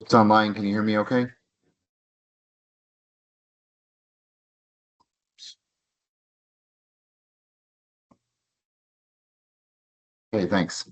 It's online. Can you hear me okay? Okay, thanks.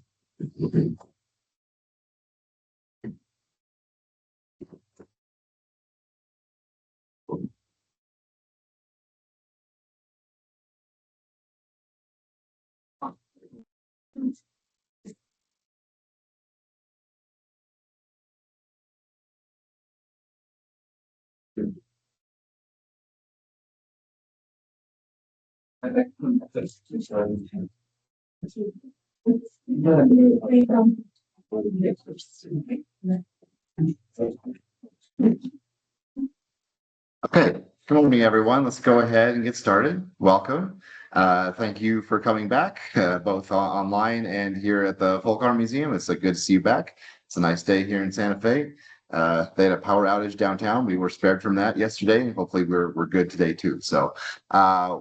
Okay, good morning, everyone. Let's go ahead and get started. Welcome. Thank you for coming back, both online and here at the Folk Art Museum. It's good to see you back. It's a nice day here in Santa Fe. They had a power outage downtown. We were spared from that yesterday. Hopefully, we're good today too. So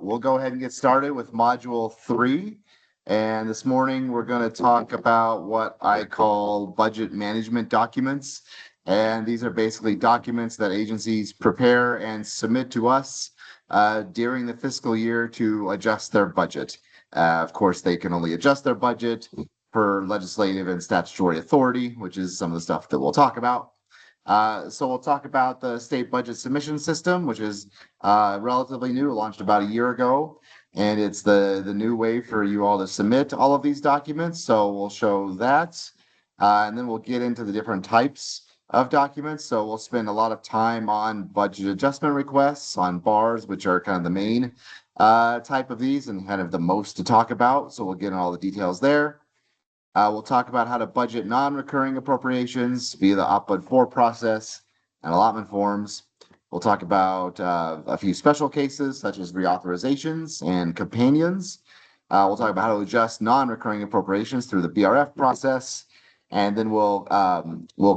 we'll go ahead and get started with Module 3. And this morning, we're going to talk about what I call budget management documents. And these are basically documents that agencies prepare and submit to us during the fiscal year to adjust their budget. Of course, they can only adjust their budget per legislative and statutory authority, which is some of the stuff that we'll talk about. So we'll talk about the state budget submission system, which is relatively new, launched about a year ago. And it's the new way for you all to submit all of these documents. So we'll show that. And then we'll get into the different types of documents. So we'll spend a lot of time on budget adjustment requests, on BARs, which are kind of the main type of these and kind of the most to talk about. So we'll get into all the details there. We'll talk about how to budget non-recurring appropriations via the OPBUD 4 process and allotment forms. We'll talk about a few special cases such as reauthorizations and companions. We'll talk about how to adjust non-recurring appropriations through the BRF process. And then we'll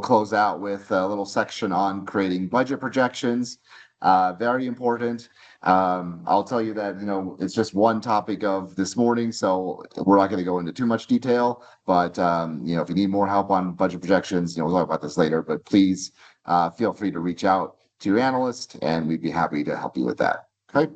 close out with a little section on creating budget projections. Very important. I'll tell you that, it's just one topic of this morning, so we're not going to go into too much detail. But, if you need more help on budget projections, we'll talk about this later. But please feel free to reach out to your analyst, and we'd be happy to help you with that. Okay.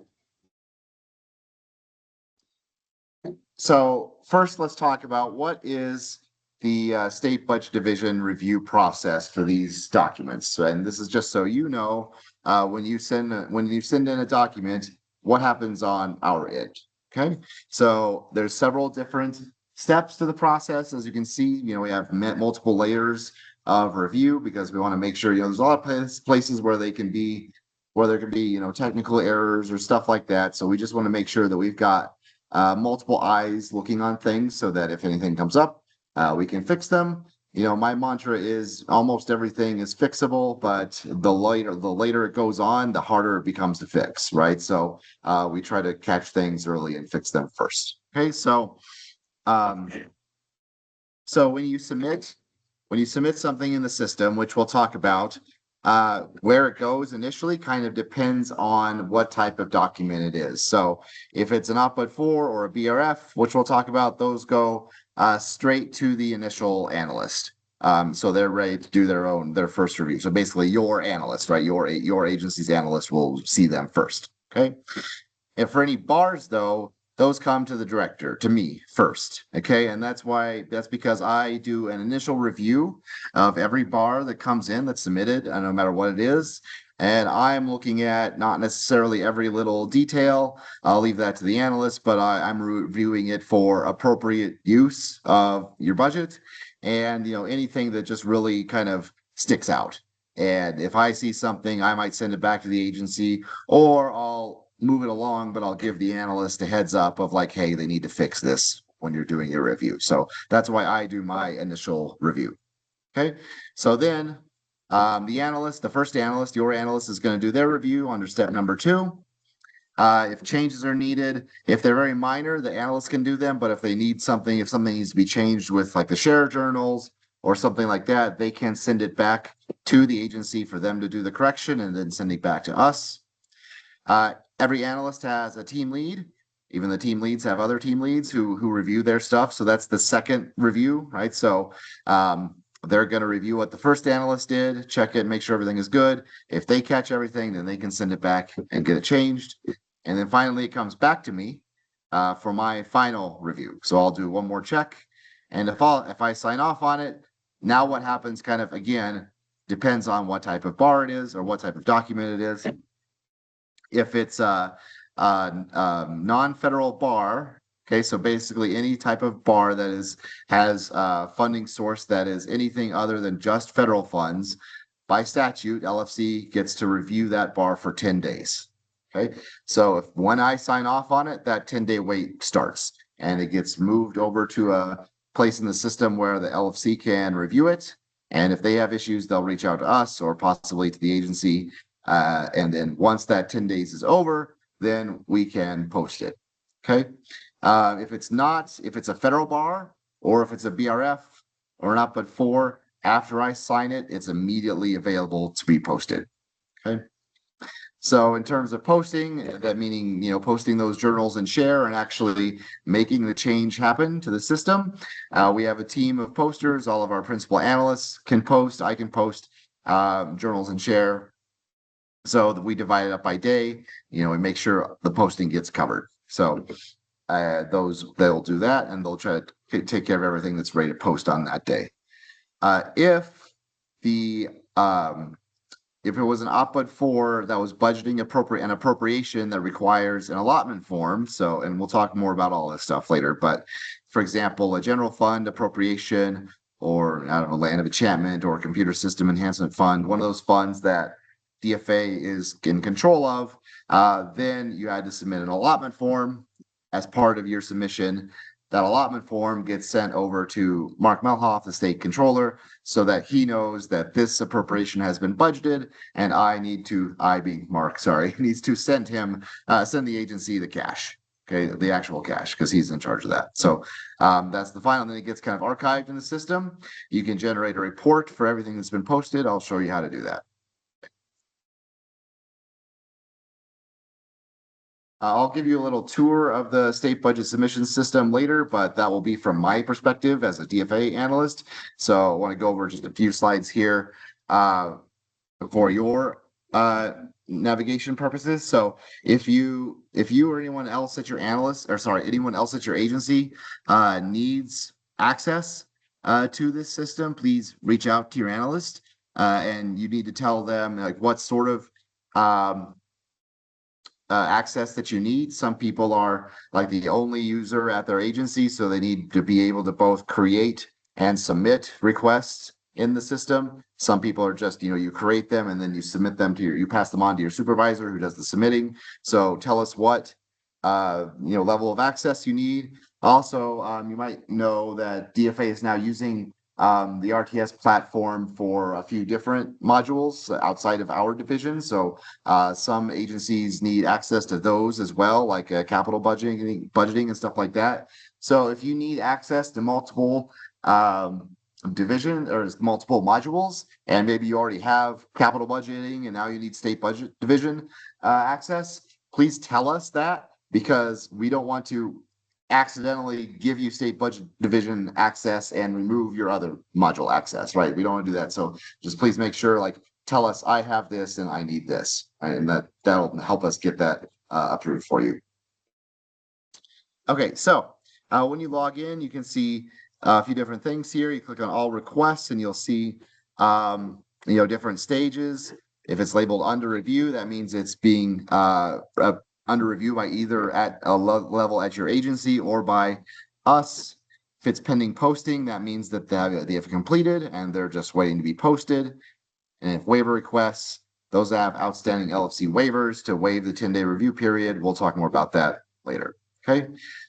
So first, let's talk about what is the state budget division review process for these documents. And this is just so you know, when you send in a document, what happens on our end. Okay, so there's several different steps to the process. As you can see, we have multiple layers of review because we want to make sure there's a lot of places where there can be technical errors or stuff like that. So we just want to make sure that we've got multiple eyes looking on things so that if anything comes up, we can fix them. My mantra is almost everything is fixable, but the later it goes on, the harder it becomes to fix, right? So we try to catch things early and fix them first. Okay, so when you submit something in the system, which we'll talk about, where it goes initially kind of depends on what type of document it is. So if it's an OPBUD 4 or a BRF, which we'll talk about, those go straight to the initial analyst. So they're ready to do their first review. So basically your analyst, right? Your agency's analyst will see them first. Okay. And for any BARs though, those come to the director, to me first. Okay. And that's because I do an initial review of every BAR that comes in that's submitted, no matter what it is. And I'm looking at not necessarily every little detail. I'll leave that to the analyst, but I'm reviewing it for appropriate use of your budget and, anything that just really kind of sticks out. And if I see something, I might send it back to the agency or I'll move it along, but I'll give the analyst a heads up of like, hey, they need to fix this when you're doing your review. So that's why I do my initial review. Okay. So then the first analyst, your analyst is going to do their review under step number 2. If changes are needed, if they're very minor, the analyst can do them. But if something needs to be changed with like the share journals or something like that, they can send it back to the agency for them to do the correction and then send it back to us. Every analyst has a team lead. Even the team leads have other team leads who review their stuff. So that's the second review, right? So they're going to review what the first analyst did, check it, make sure everything is good. If they catch everything, then they can send it back and get it changed. And then finally, it comes back to me for my final review. So I'll do one more check. And if I sign off on it, now what happens kind of, again, depends on what type of bar it is or what type of document it is. If it's a non-federal bar, okay, so basically any type of bar that has funding source that is anything other than just federal funds, by statute, LFC gets to review that bar for 10 days. Okay, so when I sign off on it, that 10-day wait starts and it gets moved over to a place in the system where the LFC can review it. And if they have issues, they'll reach out to us or possibly to the agency. And then once that 10 days is over, then we can post it. Okay. If it's a federal bar or if it's a BRF or not but four, after I sign it, it's immediately available to be posted. Okay. So in terms of posting, that meaning, posting those journals and share and actually making the change happen to the system. We have a team of posters. All of our principal analysts can post. I can post journals and share. So we divide it up by day, and make sure the posting gets covered. So they'll do that and they'll try to take care of everything that's ready to post on that day. If it was an OPBUD 4 that was budgeting an appropriation that requires an allotment form, and we'll talk more about all this stuff later, but for example, a general fund appropriation or, I don't know, land of enchantment or computer system enhancement fund, one of those funds that DFA is in control of, then you had to submit an allotment form as part of your submission. That allotment form gets sent over to Mark Melhoff, the state controller, so that he knows that this appropriation has been budgeted, and I being Mark, needs to send the agency the cash, okay, the actual cash, because he's in charge of that. So that's the final. Then it gets kind of archived in the system. You can generate a report for everything that's been posted. I'll show you how to do that. I'll give you a little tour of the state budget submission system later, but that will be from my perspective as a DFA analyst. So I want to go over just a few slides here for your navigation purposes. So if you or anyone else at your agency needs access to this system, please reach out to your analyst and you need to tell them like what sort of access that you need. Some people are like the only user at their agency, so they need to be able to both create and submit requests in the system. Some people are just, you create them and then you submit them you pass them on to your supervisor who does the submitting. So tell us what, level of access you need. Also, you might know that DFA is now using the RTS platform for a few different modules outside of our division. So some agencies need access to those as well, like capital budgeting and stuff like that. So if you need access to multiple division or multiple modules, and maybe you already have capital budgeting and now you need state budget division access, please tell us that, because we don't want to accidentally give you state budget division access and remove your other module access, right? We don't want to do that. So just please make sure, tell us I have this and I need this, right? And that'll help us get that approved for you. Okay, so when you log in, you can see a few different things here. You click on all requests and you'll see different stages. If it's labeled under review, that means it's being under review by either at a level at your agency or by us. If it's pending posting, that means that they have completed and they're just waiting to be posted. And if waiver requests, those have outstanding LFC waivers to waive the 10-day review period. We'll talk more about that later. Okay.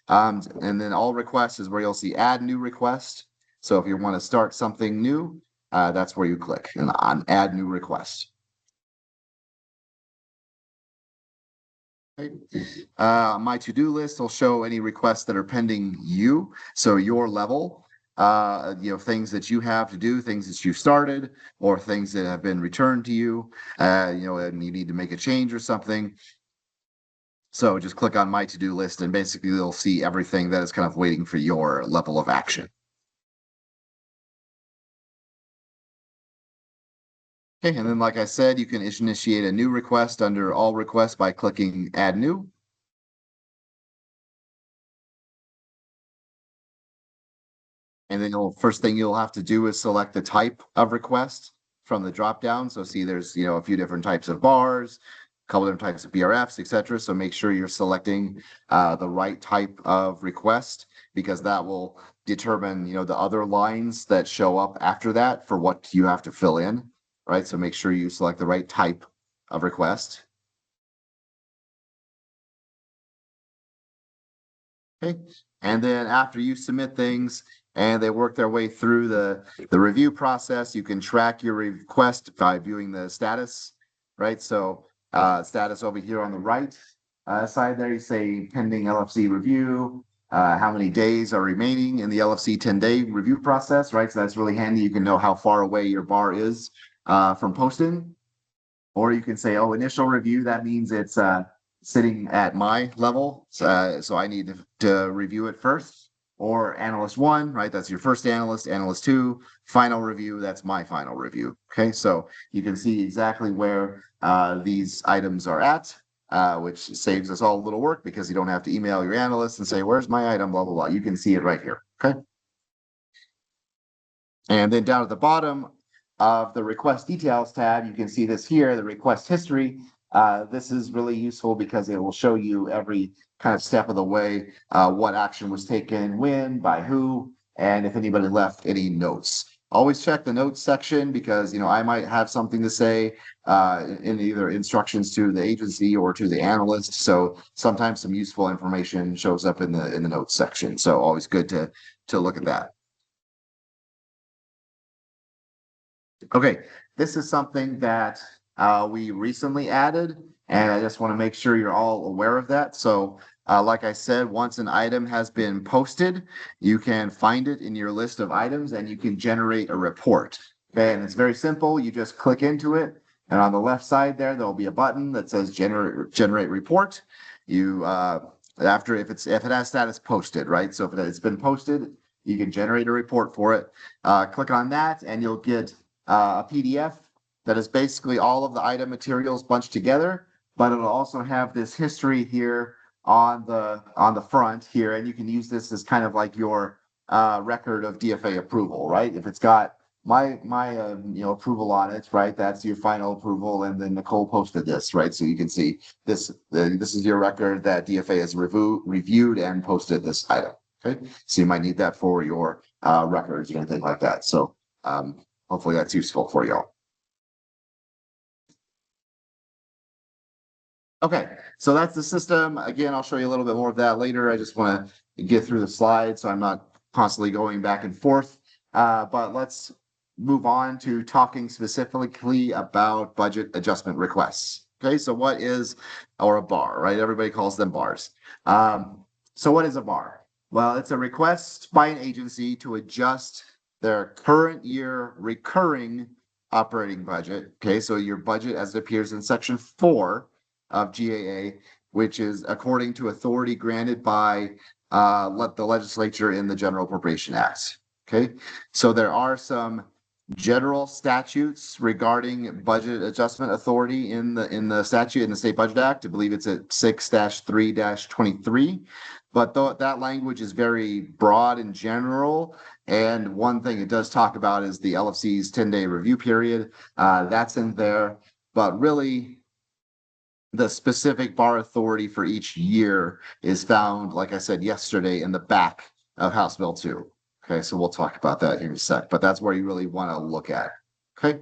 And then all requests is where you'll see add new request. So if you want to start something new, that's where you click on add new request. My to-do list will show any requests that are pending you. So your level, things that you have to do, things that you started, or things that have been returned to you, and you need to make a change or something. So just click on my to-do list and basically you'll see everything that is kind of waiting for your level of action. Okay, and then like I said, you can initiate a new request under all requests by clicking add new. And then first thing you'll have to do is select the type of request from the drop down. So see there's, a few different types of bars, a couple different types of BRFs, etc. So make sure you're selecting the right type of request, because that will determine, the other lines that show up after that for what you have to fill in, right? So make sure you select the right type of request. Okay. And then after you submit things and they work their way through the review process, you can track your request by viewing the status, right? So status over here on the right side there, you say pending LFC review, how many days are remaining in the LFC 10-day review process, right? So that's really handy. You can know how far away your bar is from posting. Or you can say, oh, initial review, that means it's sitting at my level. So I need to review it first. Or analyst one, right? That's your first analyst. Analyst two, final review, that's my final review. Okay, so you can see exactly where these items are at, which saves us all a little work because you don't have to email your analyst and say, where's my item, blah, blah, blah. You can see it right here. Okay. And then down at the bottom of the request details tab, you can see this here, the request history. This is really useful because it will show you every kind of step of the way, what action was taken, when, by who, and if anybody left any notes. Always check the notes section because, I might have something to say in either instructions to the agency or to the analyst. So sometimes some useful information shows up in the notes section. So always good to look at that. Okay, this is something that we recently added, and I just want to make sure you're all aware of that. So, like I said, once an item has been posted, you can find it in your list of items and you can generate a report. Okay, and it's very simple. You just click into it, and on the left side there'll be a button that says generate report. You after if it has status posted, right? So if it's been posted, you can generate a report for it. Click on that, and you'll get a PDF that is basically all of the item materials bunched together, but it'll also have this history here on the front here, and you can use this as kind of like your record of DFA approval, right? If it's got my approval on it, right? That's your final approval, and then Nicole posted this, right? So you can see this. This is your record that DFA has reviewed and posted this item. Okay, so you might need that for your records or anything like that. So hopefully that's useful for y'all. Okay, so that's the system. Again, I'll show you a little bit more of that later. I just want to get through the slides so I'm not constantly going back and forth. But let's move on to talking specifically about budget adjustment requests. Okay, so what is, or a bar, right? Everybody calls them bars. So what is a bar? Well, it's a request by an agency to adjust their current year recurring operating budget. Okay, so your budget as it appears in section 4 of GAA, which is according to authority granted by the legislature in the General Appropriation Act. Okay, so there are some general statutes regarding budget adjustment authority in the statute in the State Budget Act. I believe it's at 6-3-23. But that language is very broad and general. And one thing it does talk about is the LFC's 10-day review period. That's in there. But really, the specific bar authority for each year is found, like I said yesterday, in the back of House Bill 2. Okay, so we'll talk about that here in a sec, but that's where you really want to look at. Okay.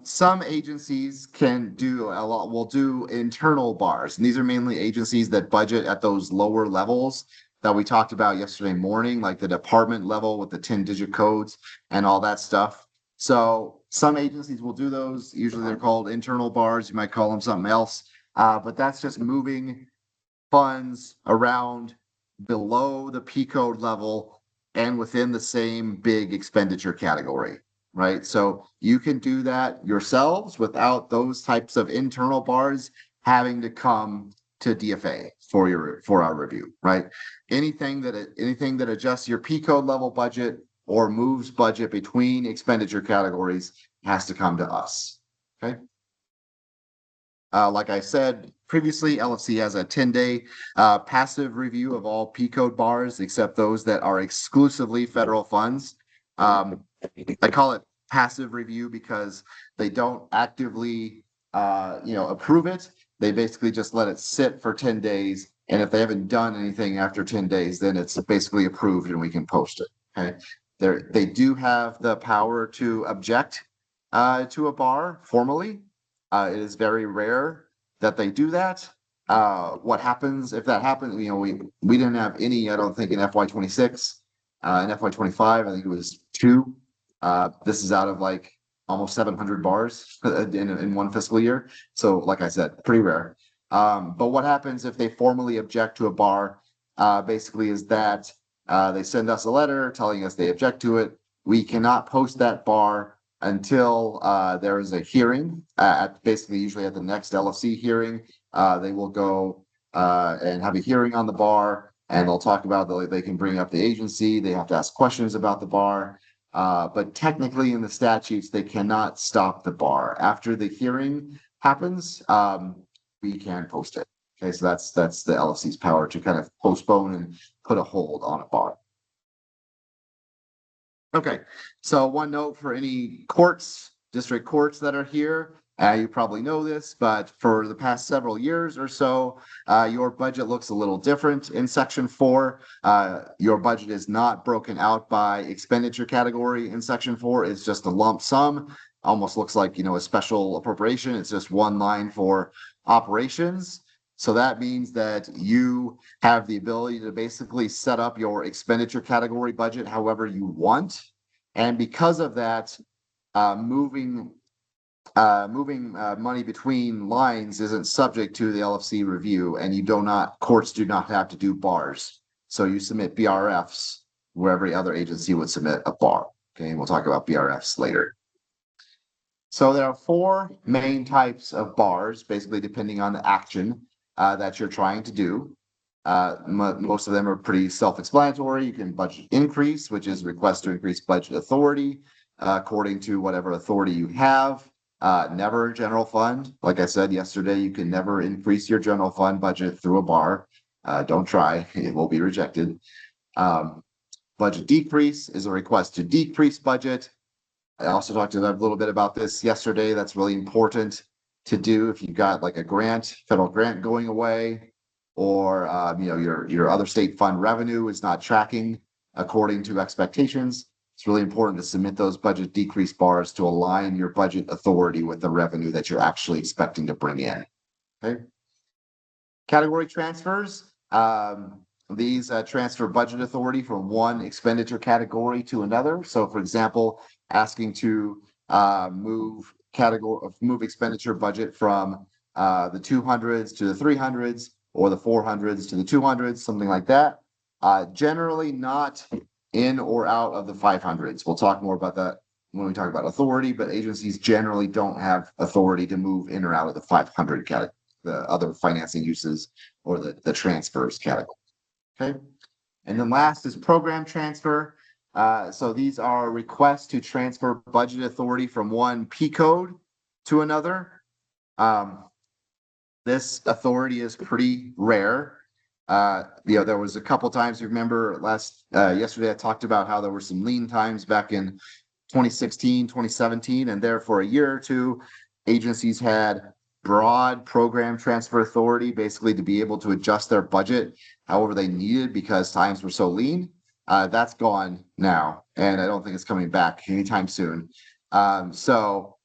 Some agencies will do internal bars, and these are mainly agencies that budget at those lower levels that we talked about yesterday morning, like the department level with the 10-digit codes and all that stuff. So some agencies will do those. Usually they're called internal bars. You might call them something else, but that's just moving funds around below the P code level and within the same big expenditure category. Right. So you can do that yourselves without those types of internal bars having to come to DFA for our review. Right. Anything that adjusts your P code level budget or moves budget between expenditure categories has to come to us. Okay. Like I said previously, LFC has a 10-day passive review of all P code bars, except those that are exclusively federal funds. I call it passive review because they don't actively, approve it. They basically just let it sit for 10 days. And if they haven't done anything after 10 days, then it's basically approved and we can post it. Okay. They do have the power to object to a bar formally. It is very rare that they do that. What happens if that happens? We didn't have any, I don't think, in FY26. In FY25, I think it was 2. This is out of like almost 700 bars in one fiscal year. So, like I said, pretty rare. But what happens if they formally object to a bar? Basically, is that they send us a letter telling us they object to it. We cannot post that bar until there is a hearing usually at the next LFC hearing. They will go and have a hearing on the bar, and they'll talk about they can bring up the agency. They have to ask questions about the bar. But technically in the statutes, they cannot stop the bar. After the hearing happens, we can post it. Okay, so that's the LFC's power to kind of postpone and put a hold on a bar. Okay, so one note for any district courts that are here, you probably know this, but for the past several years or so, your budget looks a little different in Section 4. Your budget is not broken out by expenditure category in Section 4. It's just a lump sum. Almost looks like, a special appropriation. It's just one line for operations. So that means that you have the ability to basically set up your expenditure category budget however you want. And because of that, moving money between lines isn't subject to the LFC review, and courts do not have to do bars. So you submit BRFs where every other agency would submit a bar. Okay, and we'll talk about BRFs later. So there are 4 main types of bars, basically depending on the action that you're trying to do. Most of them are pretty self-explanatory. You can budget increase, which is request to increase budget authority according to whatever authority you have. Never general fund. Like I said yesterday, you can never increase your general fund budget through a bar. Don't try, it will be rejected. Budget decrease is a request to decrease budget. I also talked to them a little bit about this yesterday. That's really important to do if you've got like a federal grant going away, or your other state fund revenue is not tracking according to expectations. It's really important to submit those budget decrease bars to align your budget authority with the revenue that you're actually expecting to bring in. Okay. Category transfers. These transfer budget authority from one expenditure category to another. So, for example, asking to move expenditure budget from the 200s to the 300s, or the 400s to the 200s, something like that. Generally not in or out of the 500s. We'll talk more about that when we talk about authority, but agencies generally don't have authority to move in or out of the 500 category, the other financing uses, or the transfers category. Okay. And then last is program transfer. So these are requests to transfer budget authority from one P code to another. This authority is pretty rare. There was a couple times, you remember yesterday I talked about how there were some lean times back in 2016, 2017, and there for a year or two, agencies had broad program transfer authority, basically to be able to adjust their budget however they needed because times were so lean. That's gone now, and I don't think it's coming back anytime soon. So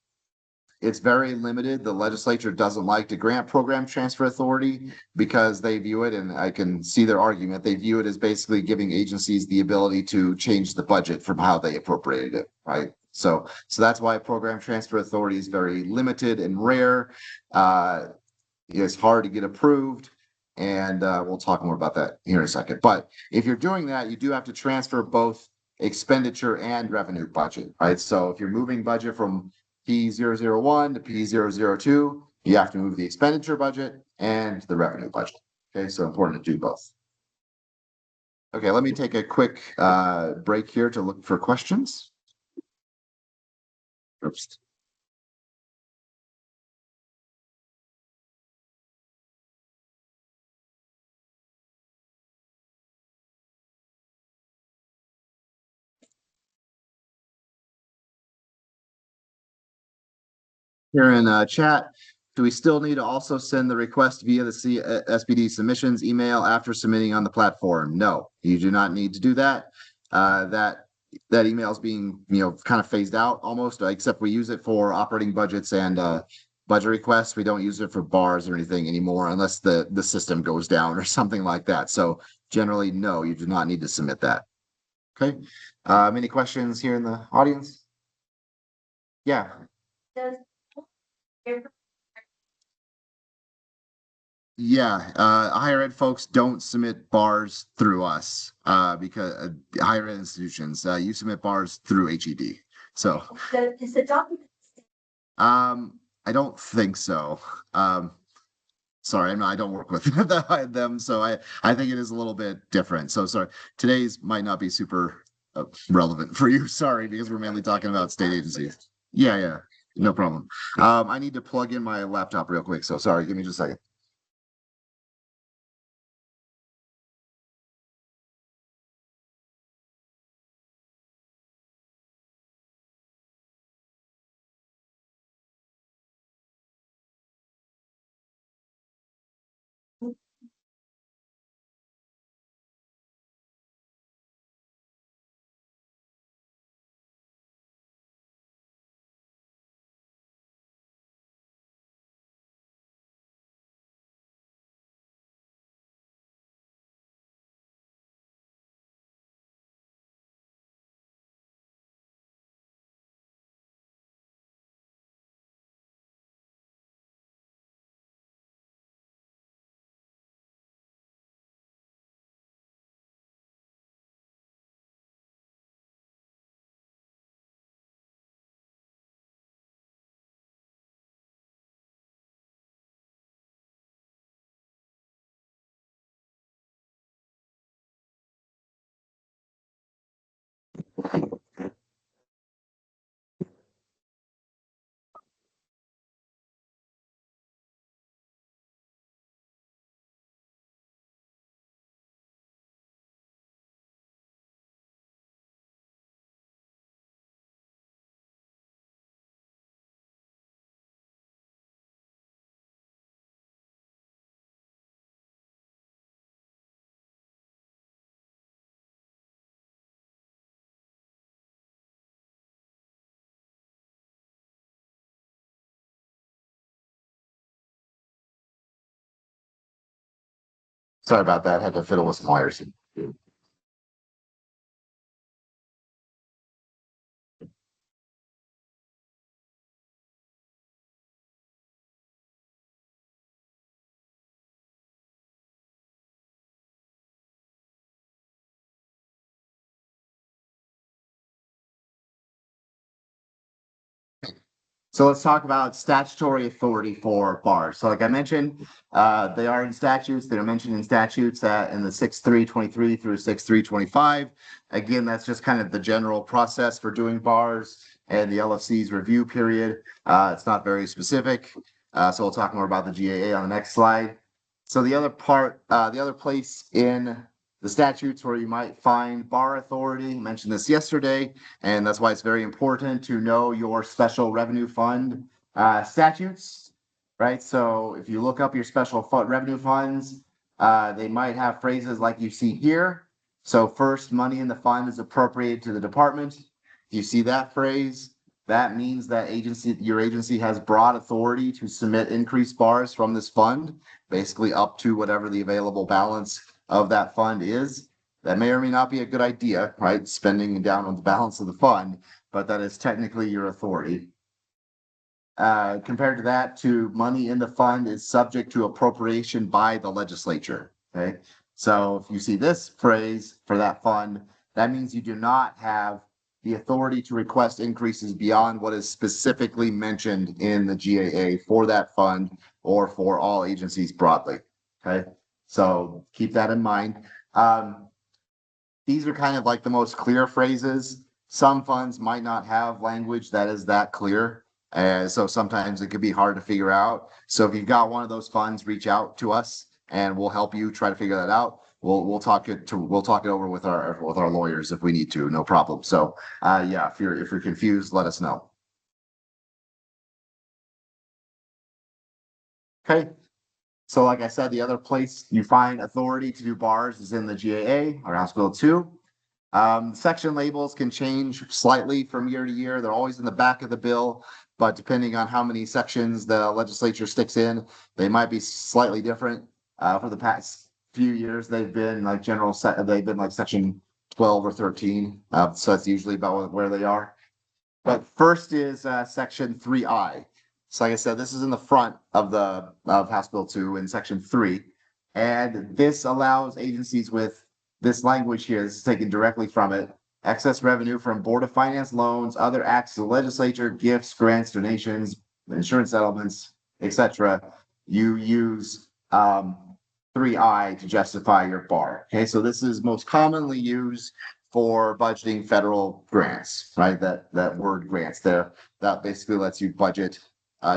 it's very limited. The legislature doesn't like to grant program transfer authority because they view it, and I can see their argument, they view it as basically giving agencies the ability to change the budget from how they appropriated it, right? So that's why program transfer authority is very limited and rare. It's hard to get approved, and we'll talk more about that here in a second. But if you're doing that, you do have to transfer both expenditure and revenue budget, right? So if you're moving budget from P001 to P002, you have to move the expenditure budget and the revenue budget. Okay, so important to do both. Okay, let me take a quick break here to look for questions. Oops. Here in chat, do we still need to also send the request via the SPD submissions email after submitting on the platform? No, you do not need to do that. That email is being, kind of phased out almost, except we use it for operating budgets and budget requests. We don't use it for bars or anything anymore unless the system goes down or something like that. So generally, no, you do not need to submit that. Okay. Any questions here in the audience? Yeah. Yeah, higher ed folks don't submit bars through us because higher ed institutions, you submit bars through HED. So is the document? I don't think so. Sorry, I don't work with them, so I think it is a little bit different. So sorry, today's might not be super relevant for you. Sorry, because we're mainly talking about state agencies. Yeah, yeah, no problem. I need to plug in my laptop real quick, so sorry, give me just a second. Sorry about that. Had to fiddle with some wires. So let's talk about statutory authority for bars. So like I mentioned, they are in statutes. They're mentioned in statutes in the 6.3.23 through 6.3.25. Again, that's just kind of the general process for doing bars and the LFC's review period. It's not very specific. So we'll talk more about the GAA on the next slide. So the other place in the statutes where you might find bar authority, I mentioned this yesterday, and that's why it's very important to know your special revenue fund statutes, right? So if you look up your special revenue funds, they might have phrases like you see here. So first, money in the fund is appropriated to the department. If you see that phrase, that means that your agency has broad authority to submit increased bars from this fund, basically up to whatever the available balance of that fund is. That may or may not be a good idea, right? Spending down on the balance of the fund, but that is technically your authority. Compared to that, to money in the fund is subject to appropriation by the legislature. Okay. So if you see this phrase for that fund, that means you do not have the authority to request increases beyond what is specifically mentioned in the GAA for that fund or for all agencies broadly. Okay. So keep that in mind. These are kind of like the most clear phrases. Some funds might not have language that is that clear. So sometimes it could be hard to figure out. So if you've got one of those funds, reach out to us and we'll help you try to figure that out. We'll talk it over with our lawyers if we need to, no problem. So yeah, if you're confused, let us know. Okay. So like I said, the other place you find authority to do bars is in the GAA or House Bill 2. Section labels can change slightly from year to year. They're always in the back of the bill, but depending on how many sections the legislature sticks in, they might be slightly different. For the past few years, they've been like they've been like section 12 or 13. So that's usually about where they are. But first is section 3I. So like I said, this is in the front of House Bill 2 in section 3. And this allows agencies with this language here, this is taken directly from it, excess revenue from Board of Finance loans, other acts of the legislature, gifts, grants, donations, insurance settlements, etc. You use 3I to justify your bar. Okay, so this is most commonly used for budgeting federal grants, right? That word grants there, that basically lets you budget,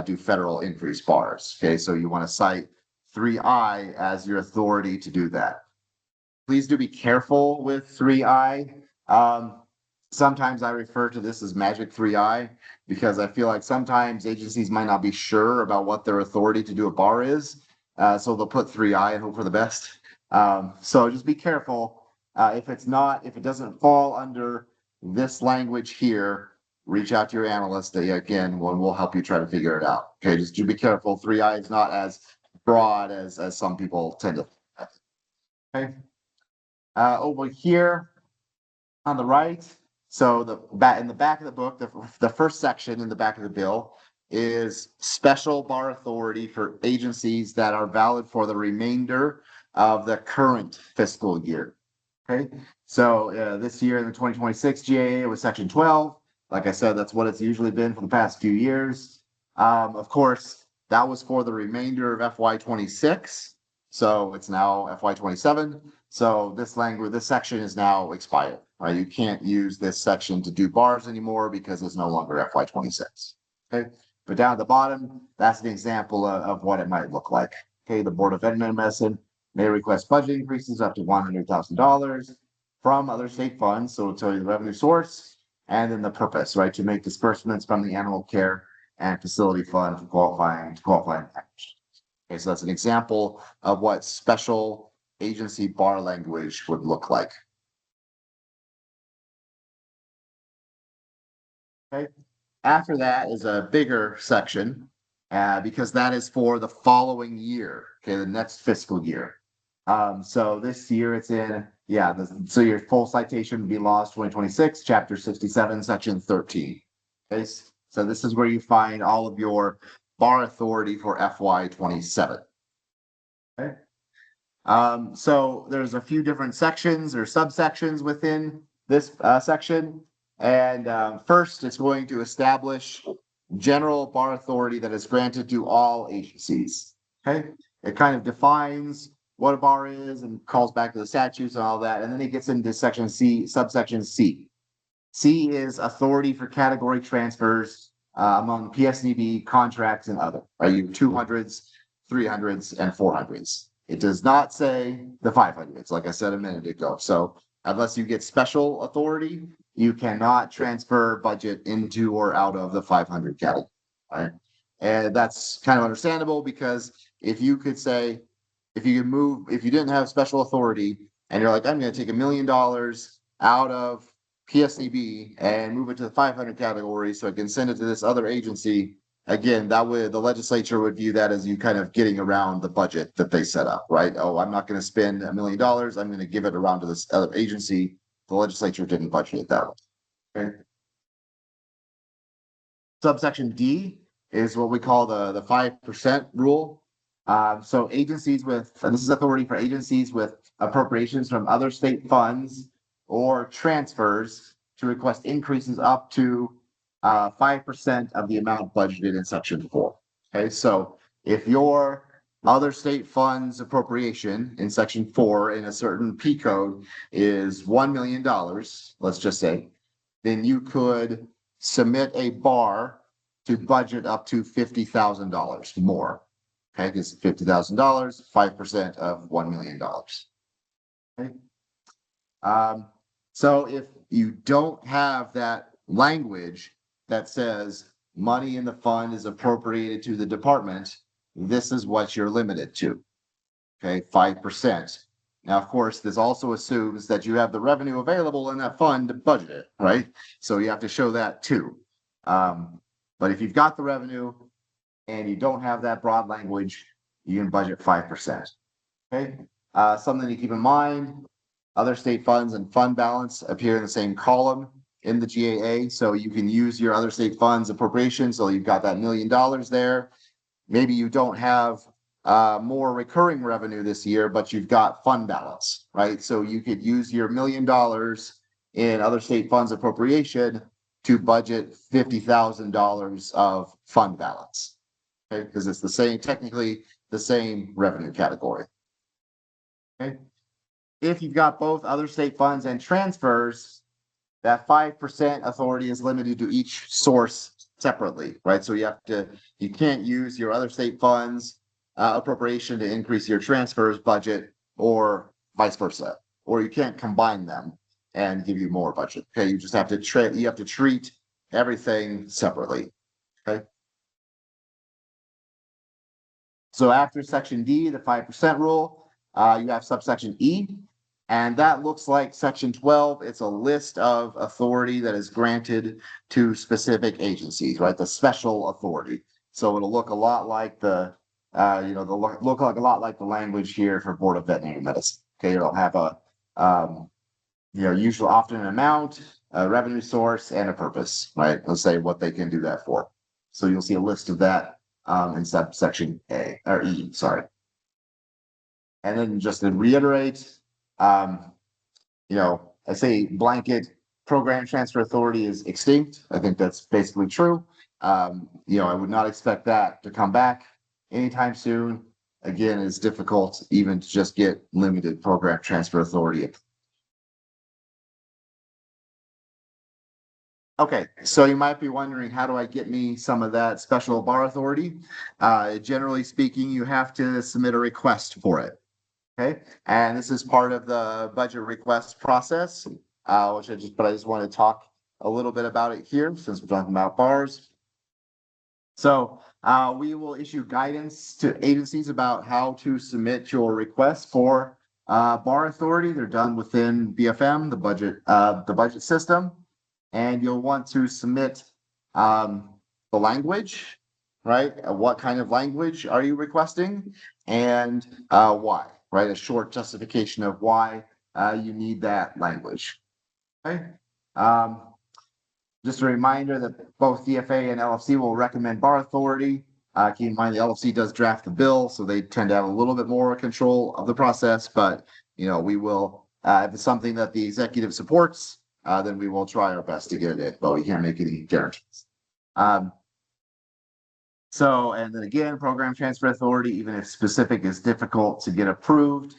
do federal increase bars. Okay, so you want to cite 3I as your authority to do that. Please do be careful with 3I. Sometimes I refer to this as magic 3I because I feel like sometimes agencies might not be sure about what their authority to do a bar is. So they'll put 3I and hope for the best. So just be careful. If it doesn't fall under this language here, reach out to your analyst. Again, we'll help you try to figure it out. Okay, just be careful. 3I is not as broad as some people tend to. Okay. Over here on the right, so in the back of the book, the first section in the back of the bill is special bar authority for agencies that are valid for the remainder of the current fiscal year. Okay, so this year in the 2026 GAA was section 12. Like I said, that's what it's usually been for the past few years. Of course, that was for the remainder of FY26. So it's now FY27. So this section is now expired. Right? You can't use this section to do bars anymore because it's no longer FY26. Okay, but down at the bottom, that's an example of what it might look like. Okay, the Board of Veterinary Medicine may request budget increases up to $100,000 from other state funds. So it'll tell you the revenue source and then the purpose, right? To make disbursements from the animal care and facility fund to qualifying package. Okay, so that's an example of what special agency bar language would look like. Okay. After that is a bigger section because that is for the following year, okay, the next fiscal year. So this year it's in, so your full citation would be Laws 2026, Chapter 67, Section 13. Okay, so this is where you find all of your bar authority for FY27. Okay. So there's a few different sections or subsections within this section. And first, it's going to establish general bar authority that is granted to all agencies. Okay, it kind of defines what a bar is and calls back to the statutes and all that. And then it gets into section C, subsection C. C is authority for category transfers among PSNB contracts and other. Right, you 200s, 300s, and 400s. It does not say the 500s, like I said a minute ago. So unless you get special authority, you cannot transfer budget into or out of the 500 category. Right? And that's kind of understandable because if you didn't have special authority and you're like, I'm going to take $1 million out of PSNB and move it to the 500 category so I can send it to this other agency. Again, the legislature would view that as you kind of getting around the budget that they set up, right? Oh, I'm not going to spend $1 million. I'm going to give it around to this other agency. The legislature didn't budget it that way. Okay. Subsection D is what we call the 5% rule. So agencies and this is authority for agencies with appropriations from other state funds or transfers to request increases up to 5% of the amount budgeted in section 4. Okay, so if your other state funds appropriation in section 4 in a certain P code is $1 million, let's just say, then you could submit a bar to budget up to $50,000 more. Okay, because $50,000, 5% of $1 million. Okay. So if you don't have that language that says money in the fund is appropriated to the department, this is what you're limited to. Okay, 5%. Now, of course, this also assumes that you have the revenue available in that fund to budget it, right? So you have to show that too. But if you've got the revenue and you don't have that broad language, you can budget 5%. Okay, something to keep in mind, other state funds and fund balance appear in the same column in the GAA. So you can use your other state funds appropriation. So you've got that $1 million there. Maybe you don't have more recurring revenue this year, but you've got fund balance, right? So you could use your $1 million in other state funds appropriation to budget $50,000 of fund balance, okay? Because it's the same, technically the same revenue category, okay? If you've got both other state funds and transfers, that 5% authority is limited to each source separately, right? So you can't use your other state funds appropriation to increase your transfers budget or vice versa, or you can't combine them and give you more budget. Okay, you just have to treat everything separately. Okay. So after section D, the 5% rule, you have subsection E, and that looks like section 12. It's a list of authority that is granted to specific agencies, right? The special authority. So it'll look a lot like look like a lot like the language here for Board of Veterinary Medicine. Okay, it'll have a usually often an amount, a revenue source, and a purpose, right? Let's say what they can do that for. So you'll see a list of that in subsection A or E, sorry. And then just to reiterate, I say blanket program transfer authority is extinct. I think that's basically true. I would not expect that to come back anytime soon. Again, it's difficult even to just get limited program transfer authority. Okay, so you might be wondering, how do I get me some of that special bar authority? Generally speaking, you have to submit a request for it. Okay, and this is part of the budget request process, I just want to talk a little bit about it here since we're talking about bars. So we will issue guidance to agencies about how to submit your request for bar authority. They're done within BFM, the budget system, and you'll want to submit the language, right? What kind of language are you requesting, and why? Right, a short justification of why you need that language. Okay. Just a reminder that both DFA and LFC will recommend bar authority. Keep in mind the LFC does draft the bill, so they tend to have a little bit more control of the process. But we will, if it's something that the executive supports, then we will try our best to get it in, but we can't make any guarantees. And then again, program transfer authority, even if specific is difficult to get approved,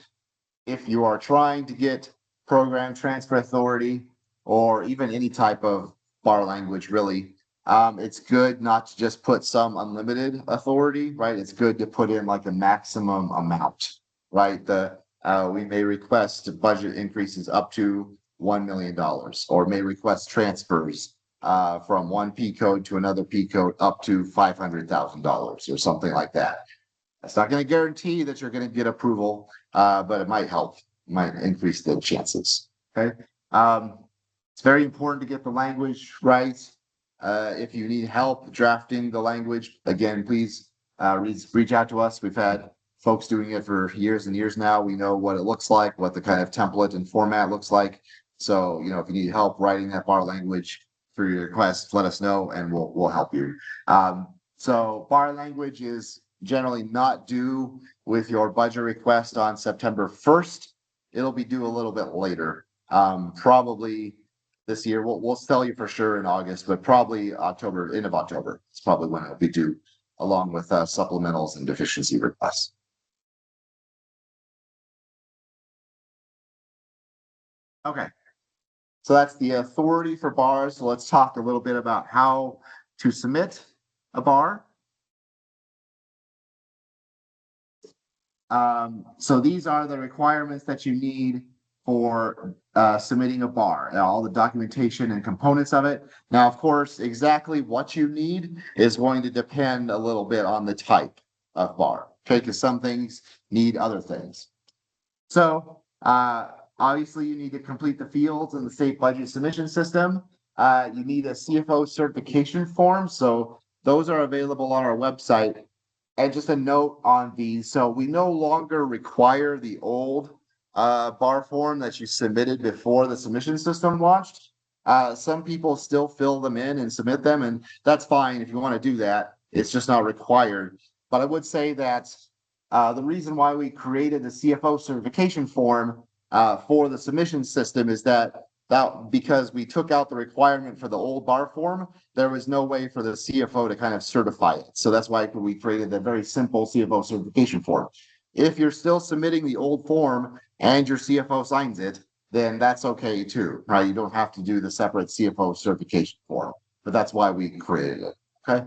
if you are trying to get program transfer authority or even any type of bar language, really, it's good not to just put some unlimited authority, right? It's good to put in like a maximum amount, right? We may request budget increases up to $1 million, or may request transfers from one P code to another P code up to $500,000 or something like that. That's not going to guarantee that you're going to get approval, but it might help, might increase the chances. Okay. It's very important to get the language right. If you need help drafting the language, again, please reach out to us. We've had folks doing it for years and years now. We know what it looks like, what the kind of template and format looks like. So, if you need help writing that bar language for your request, let us know and we'll help you. So bar language is generally not due with your budget request on September 1st. It'll be due a little bit later. Probably this year. We'll tell you for sure in August, but probably October, end of October. It's probably when it'll be due, along with supplementals and deficiency requests. Okay. So that's the authority for bars. So let's talk a little bit about how to submit a bar. So these are the requirements that you need for submitting a bar, and all the documentation and components of it. Now, of course, exactly what you need is going to depend a little bit on the type of bar. Okay, because some things need other things. So obviously you need to complete the fields in the state budget submission system. You need a CFO certification form. So those are available on our website. And just a note on these. So we no longer require the old bar form that you submitted before the submission system launched. Some people still fill them in and submit them, and that's fine if you want to do that. It's just not required. But I would say that the reason why we created the CFO certification form for the submission system is that because we took out the requirement for the old bar form, there was no way for the CFO to kind of certify it. So that's why we created a very simple CFO certification form. If you're still submitting the old form and your CFO signs it, then that's okay too, right? You don't have to do the separate CFO certification form, but that's why we created it. Okay.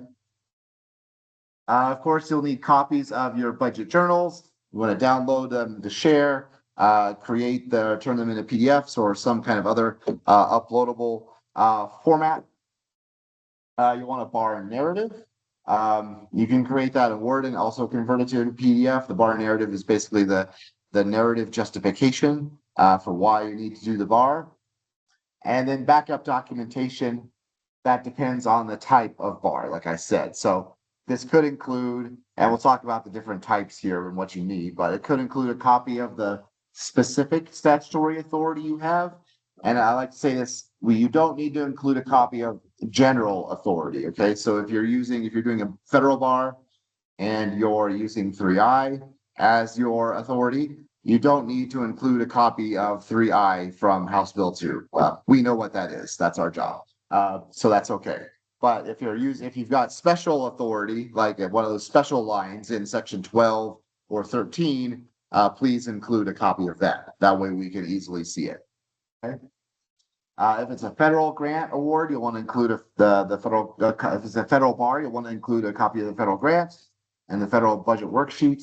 Of course, you'll need copies of your budget journals. You want to download them to share, turn them into PDFs or some kind of other uploadable format. You want a bar narrative. You can create that in Word and also convert it to a PDF. The bar narrative is basically the narrative justification for why you need to do the bar. And then backup documentation, that depends on the type of bar, like I said. So this could include, and we'll talk about the different types here and what you need, but it could include a copy of the specific statutory authority you have. And I like to say this, you don't need to include a copy of general authority. Okay. So if you're doing a federal bar and you're using 3I as your authority, you don't need to include a copy of 3I from House Bill 2. Well, we know what that is. That's our job. So that's okay. But if you've got special authority, like one of those special lines in section 12 or 13, please include a copy of that. That way we can easily see it. Okay. If it's a federal grant award, you'll want to include the federal. If it's a federal bar, you'll want to include a copy of the federal grant and the federal budget worksheet.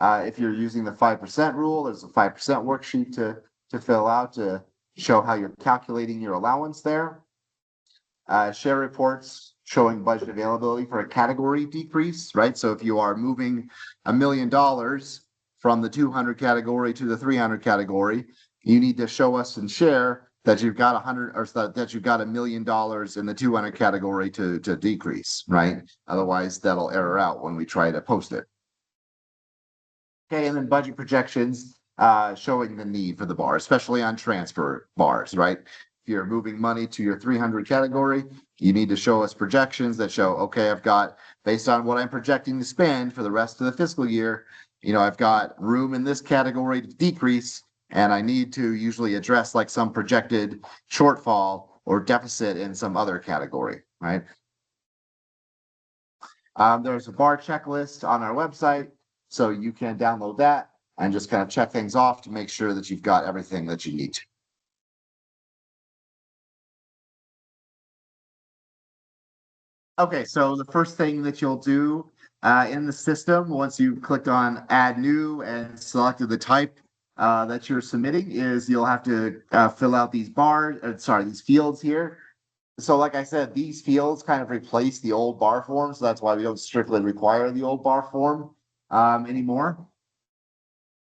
If you're using the 5% rule, there's a 5% worksheet to fill out to show how you're calculating your allowance there. Share reports showing budget availability for a category decrease, right? So if you are moving $1 million from the 200 category to the 300 category, you need to show us and share that you've got that you've got $1 million in the 200 category to decrease, right? Otherwise, that'll error out when we try to post it. Okay, and then budget projections showing the need for the bar, especially on transfer bars, right? If you're moving money to your 300 category, you need to show us projections that show, okay, I've got, based on what I'm projecting to spend for the rest of the fiscal year, I've got room in this category to decrease, and I need to usually address like some projected shortfall or deficit in some other category, right? There's a bar checklist on our website, so you can download that and just kind of check things off to make sure that you've got everything that you need to. Okay, so the first thing that you'll do in the system, once you've clicked on Add New and selected the type that you're submitting, is you'll have to fill out these these fields here. So like I said, these fields kind of replace the old bar form, so that's why we don't strictly require the old bar form anymore.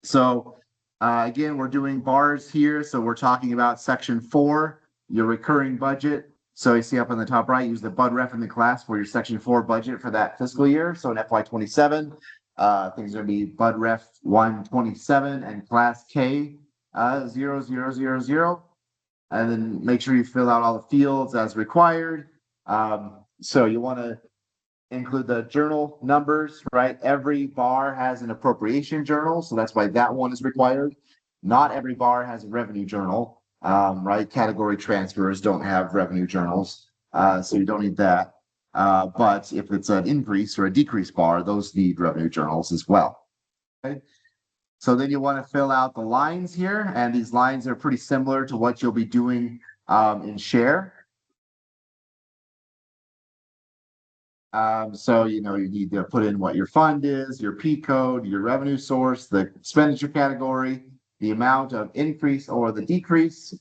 So again, we're doing bars here, so we're talking about section 4, your recurring budget. So you see up on the top right, use the bud ref in the class for your section 4 budget for that fiscal year. So in FY27, things are going to be bud ref 127 and class K 0000. And then make sure you fill out all the fields as required. So you want to include the journal numbers, right? Every bar has an appropriation journal, so that's why that one is required. Not every bar has a revenue journal, right? Category transfers don't have revenue journals, so you don't need that. But if it's an increase or a decrease bar, those need revenue journals as well. Okay. So then you want to fill out the lines here, and these lines are pretty similar to what you'll be doing in Share. So, you need to put in what your fund is, your P code, your revenue source, the expenditure category, the amount of increase or the decrease.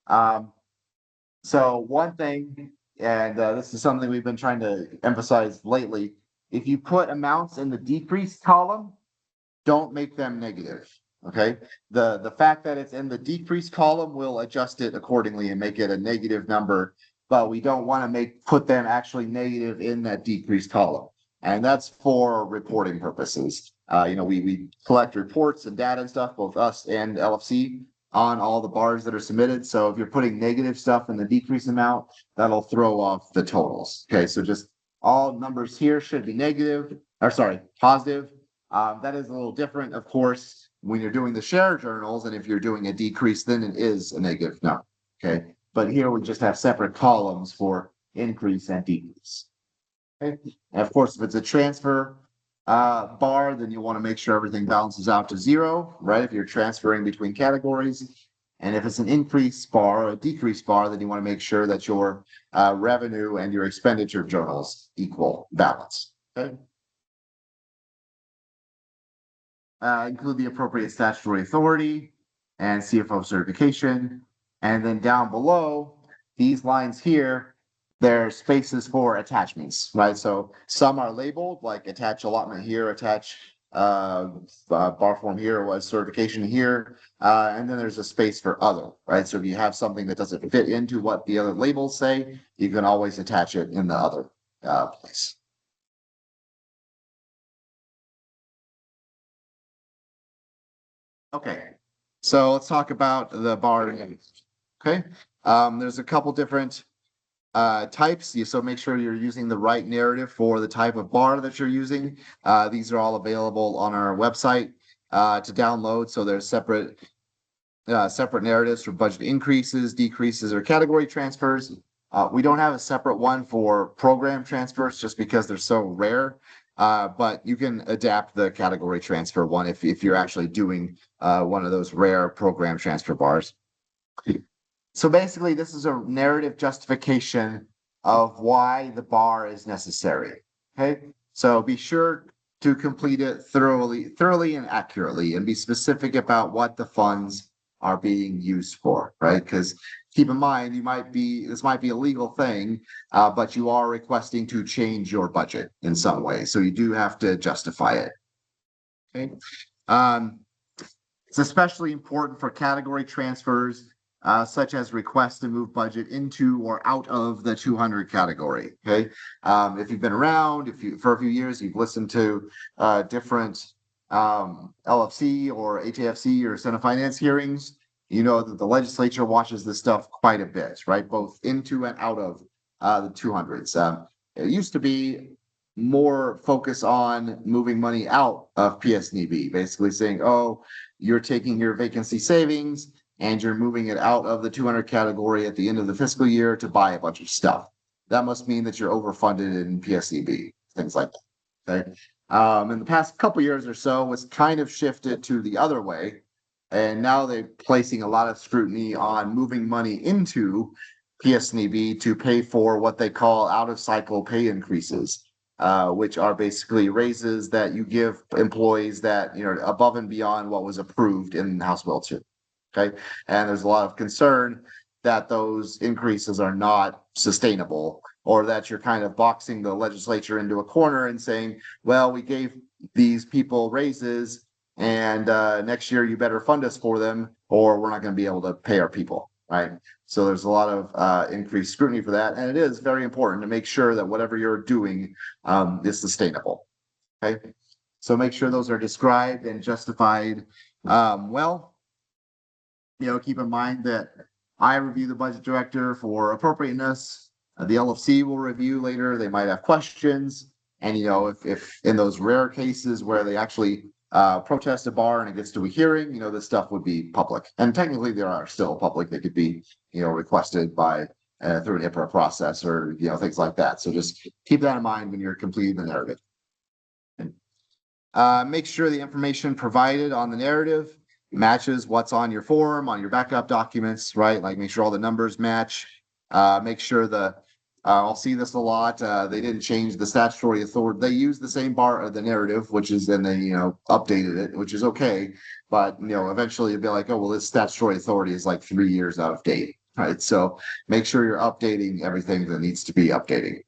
So one thing, and this is something we've been trying to emphasize lately, if you put amounts in the decreased column, don't make them negative. Okay. The fact that it's in the decreased column will adjust it accordingly and make it a negative number, but we don't want to put them actually negative in that decreased column. And that's for reporting purposes. We collect reports and data and stuff, both us and LFC, on all the bars that are submitted. So if you're putting negative stuff in the decrease amount, that'll throw off the totals. Okay, so just all numbers here should be negative, or sorry, positive. That is a little different, of course, when you're doing the share journals, and if you're doing a decrease, then it is a negative number. Okay, but here we just have separate columns for increase and decrease. Okay, and of course, if it's a transfer bar, then you want to make sure everything balances out to zero, right? If you're transferring between categories. And if it's an increase bar or a decrease bar, then you want to make sure that your revenue and your expenditure journals equal balance. Okay. Include the appropriate statutory authority and CFO certification. And then down below, these lines here, they're spaces for attachments, right? So some are labeled like attach allotment here, attach bar form here, was certification here, and then there's a space for other, right? So if you have something that doesn't fit into what the other labels say, you can always attach it in the other place. Okay, so let's talk about the bar. Okay, there's a couple different types. So make sure you're using the right narrative for the type of bar that you're using. These are all available on our website to download. So there's separate narratives for budget increases, decreases, or category transfers. We don't have a separate one for program transfers just because they're so rare. But you can adapt the category transfer one if you're actually doing one of those rare program transfer bars. So basically, this is a narrative justification of why the bar is necessary. Okay, so be sure to complete it thoroughly and accurately, and be specific about what the funds are being used for, right? Because keep in mind, this might be a legal thing, but you are requesting to change your budget in some way, so you do have to justify it. Okay, it's especially important for category transfers, such as requests to move budget into or out of the 200 category. Okay, if you've been around, for a few years, you've listened to different LFC or HAFC or Senate Finance hearings, you know that the legislature watches this stuff quite a bit, right? Both into and out of the 200s. It used to be more focus on moving money out of PSNEB, basically saying, oh, you're taking your vacancy savings and you're moving it out of the 200 category at the end of the fiscal year to buy a bunch of stuff. That must mean that you're overfunded in PSNEB, things like that. Okay. In the past couple years or so, it's kind of shifted to the other way. And now they're placing a lot of scrutiny on moving money into PSNEB to pay for what they call out of cycle pay increases, which are basically raises that you give employees that, above and beyond what was approved in House Bill 2. Okay. And there's a lot of concern that those increases are not sustainable, or that you're kind of boxing the legislature into a corner and saying, well, we gave these people raises and next year you better fund us for them or we're not going to be able to pay our people, right? So there's a lot of increased scrutiny for that. And it is very important to make sure that whatever you're doing is sustainable, okay? So make sure those are described and justified well. Keep in mind that I review the budget director for appropriateness. The LFC will review later. They might have questions. And, if in those rare cases where they actually protest a bar and it gets to a hearing, this stuff would be public. And technically they are still public. They could be, requested by through an IPRA process or, things like that. So just keep that in mind when you're completing the narrative. Make sure the information provided on the narrative matches what's on your form, on your backup documents, right? Like make sure all the numbers match. Make sure I'll see this a lot. They didn't change the statutory authority. They used the same bar of the narrative, which is then they, updated it, which is okay. But, eventually you'll be like, oh, well, this statutory authority is like 3 years out of date, right? So make sure you're updating everything that needs to be updating.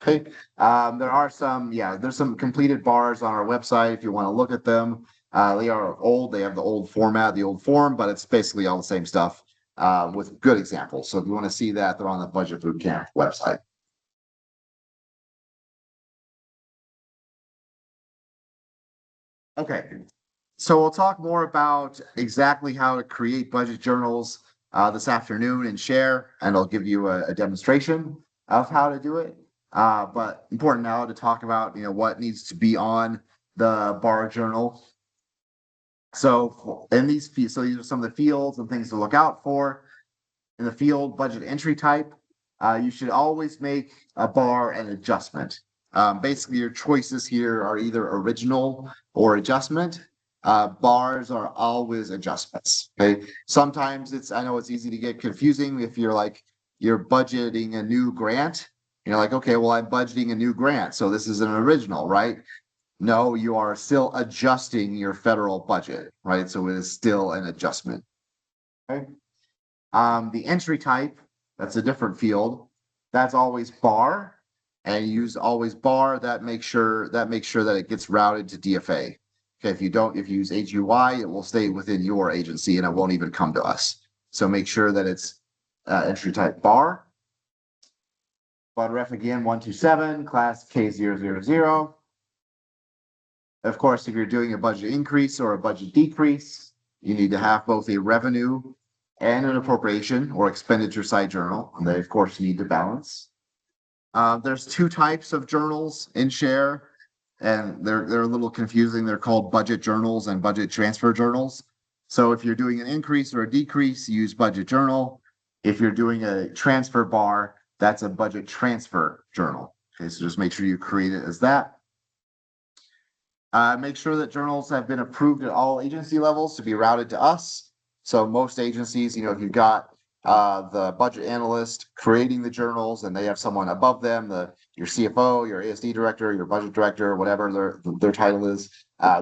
Okay. There are some, yeah, there's some completed bars on our website if you want to look at them. They are old. They have the old format, the old form, but it's basically all the same stuff with good examples. So if you want to see that, they're on the Budget Bootcamp website. Okay. So we'll talk more about exactly how to create budget journals this afternoon and share, and I'll give you a demonstration of how to do it. But important now to talk about, what needs to be on the bar journal. So in so these are some of the fields and things to look out for. In the field budget entry type, you should always make a bar an adjustment. Basically, your choices here are either original or adjustment. Bars are always adjustments. Okay. Sometimes I know it's easy to get confusing if you're budgeting a new grant. You're like, okay, well, I'm budgeting a new grant. So this is an original, right? No, you are still adjusting your federal budget, right? So it is still an adjustment. Okay. The entry type, that's a different field. That's always bar, and you use always bar. That makes sure that it gets routed to DFA. Okay, if you use HUI, it will stay within your agency and it won't even come to us. So make sure that it's entry type bar. Bud ref again 127, class K000. Of course, if you're doing a budget increase or a budget decrease, you need to have both a revenue and an appropriation or expenditure side journal, and they of course need to balance. There's two types of journals in Share, and they're a little confusing. They're called budget journals and budget transfer journals. So if you're doing an increase or a decrease, use budget journal. If you're doing a transfer bar, that's a budget transfer journal. Okay, so just make sure you create it as that. Make sure that journals have been approved at all agency levels to be routed to us. So most agencies, if you've got the budget analyst creating the journals and they have someone above them, your CFO, your ASD director, your budget director, whatever their title is,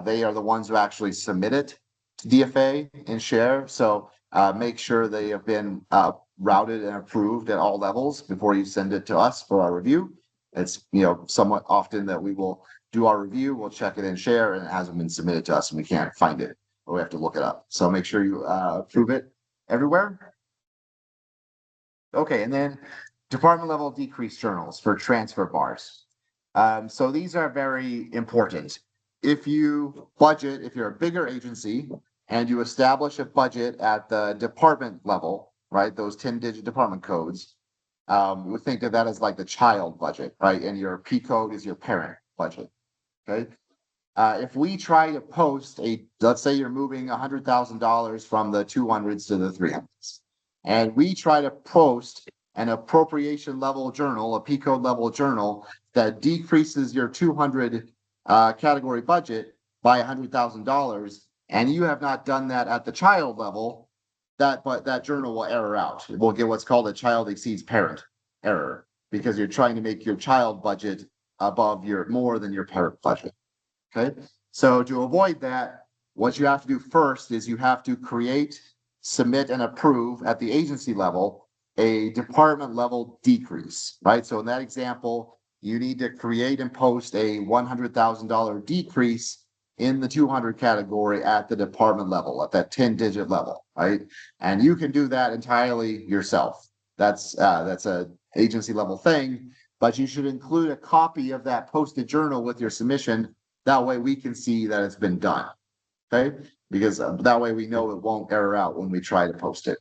they are the ones who actually submit it to DFA and Share. So make sure they have been routed and approved at all levels before you send it to us for our review. It's somewhat often that we will do our review, we'll check it in Share, and it hasn't been submitted to us and we can't find it, or we have to look it up. So make sure you approve it everywhere. Okay, and then department level decrease journals for transfer bars. So these are very important. If you're a bigger agency and you establish a budget at the department level, right, those 10-digit department codes, we think of that as like the child budget, right? And your P code is your parent budget. Okay. If we try to post let's say you're moving $100,000 from the 200s to the 300s, and we try to post an appropriation level journal, a P code level journal that decreases your 200 category budget by $100,000, and you have not done that at the child level, that journal will error out. It will get what's called a child exceeds parent error because you're trying to make your child budget more than your parent budget. Okay. So to avoid that, what you have to do first is you have to create, submit, and approve at the agency level a department level decrease, right? So in that example, you need to create and post a $100,000 decrease in the 200 category at the department level, at that 10-digit level, right? And you can do that entirely yourself. That's a agency level thing, but you should include a copy of that posted journal with your submission. That way we can see that it's been done, okay? Because that way we know it won't error out when we try to post it.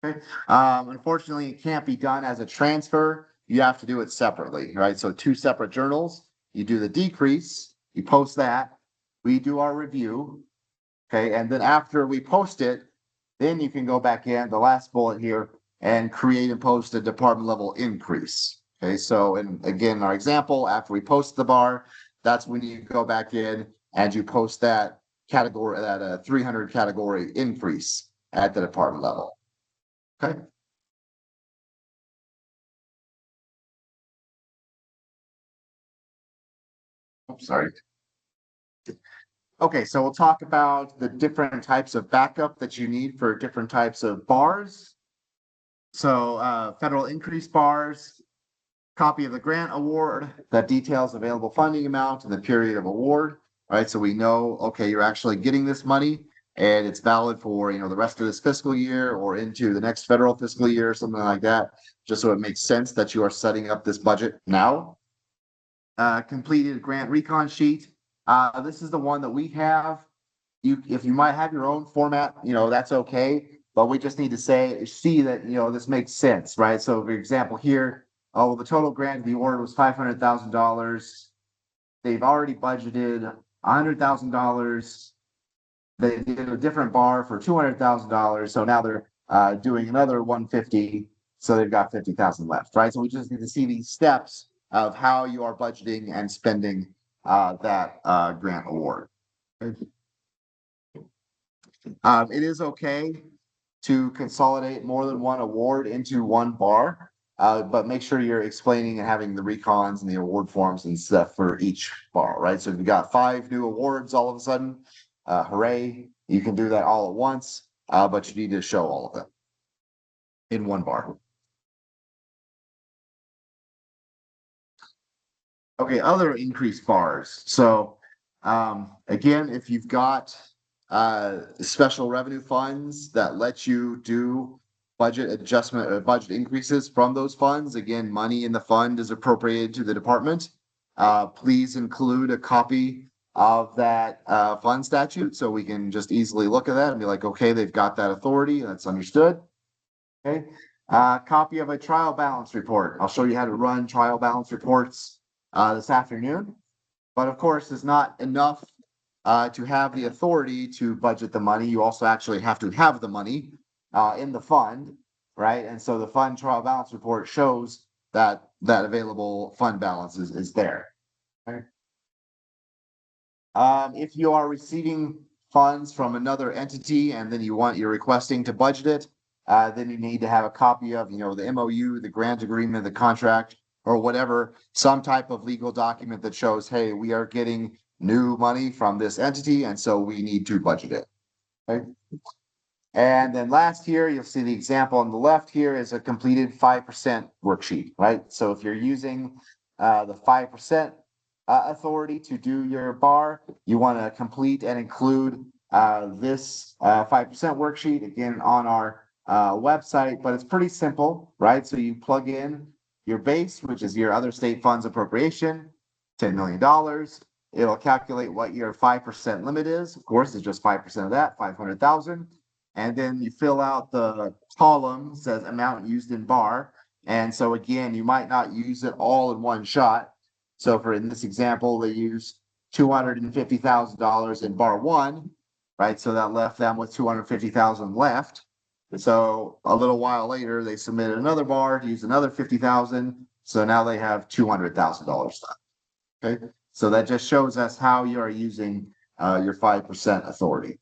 Okay. Unfortunately, it can't be done as a transfer. You have to do it separately, right? So two separate journals. You do the decrease, you post that, we do our review, okay? And then after we post it, then you can go back in, the last bullet here, and create and post a department level increase. Okay, so and again, our example, after we post the bar, that's when you go back in and you post that category, that 300 category increase at the department level. Okay. Oops, sorry. Okay, so we'll talk about the different types of backup that you need for different types of bars. So federal increase bars, Copy of the grant award that details available funding amount and the period of award, right? So we know, okay, you're actually getting this money and it's valid for, the rest of this fiscal year or into the next federal fiscal year or something like that, just so it makes sense that you are setting up this budget now. Completed grant recon sheet. This is the one that we have. If you might have your own format, that's okay. But we just need to see that, this makes sense, right? So for example, here, the total grant of the award was $500,000. They've already budgeted $100,000. They did a different bar for $200,000. So now they're doing another 150. So they've got 50,000 left, right? So we just need to see these steps of how you are budgeting and spending that grant award. It is okay to consolidate more than one award into one bar, but make sure you're explaining and having the recons and the award forms and stuff for each bar, right? So if you got 5 new awards all of a sudden, hooray, you can do that all at once, but you need to show all of them in one bar. Okay, other increased bars. So again, if you've got special revenue funds that let you do budget adjustment or budget increases from those funds, again, money in the fund is appropriated to the department. Please include a copy of that fund statute so we can just easily look at that and be like, okay, they've got that authority, that's understood. Okay, copy of a trial balance report. I'll show you how to run trial balance reports this afternoon. But of course, it's not enough to have the authority to budget the money. You also actually have to have the money in the fund, right? And so the fund trial balance report shows that available fund balance is there. Okay. If you are receiving funds from another entity and then you're requesting to budget it, then you need to have a copy of, the MOU, the grant agreement, the contract, or whatever, some type of legal document that shows, hey, we are getting new money from this entity, and so we need to budget it. Okay. And then last here, you'll see the example on the left here is a completed 5% worksheet, right? So if you're using the 5% authority to do your bar, you want to complete and include this 5% worksheet again on our website, but it's pretty simple, right? So you plug in your base, which is your other state funds appropriation, $10 million. It'll calculate what your 5% limit is. Of course, it's just 5% of that, 500,000. And then you fill out the column, says amount used in bar. And so again, you might not use it all in one shot. So in this example, they use $250,000 in bar 1, right? So that left them with 250,000 left. So a little while later, they submitted another bar to use another 50,000. So now they have $200,000 left. Okay, so that just shows us how you are using your 5% authority.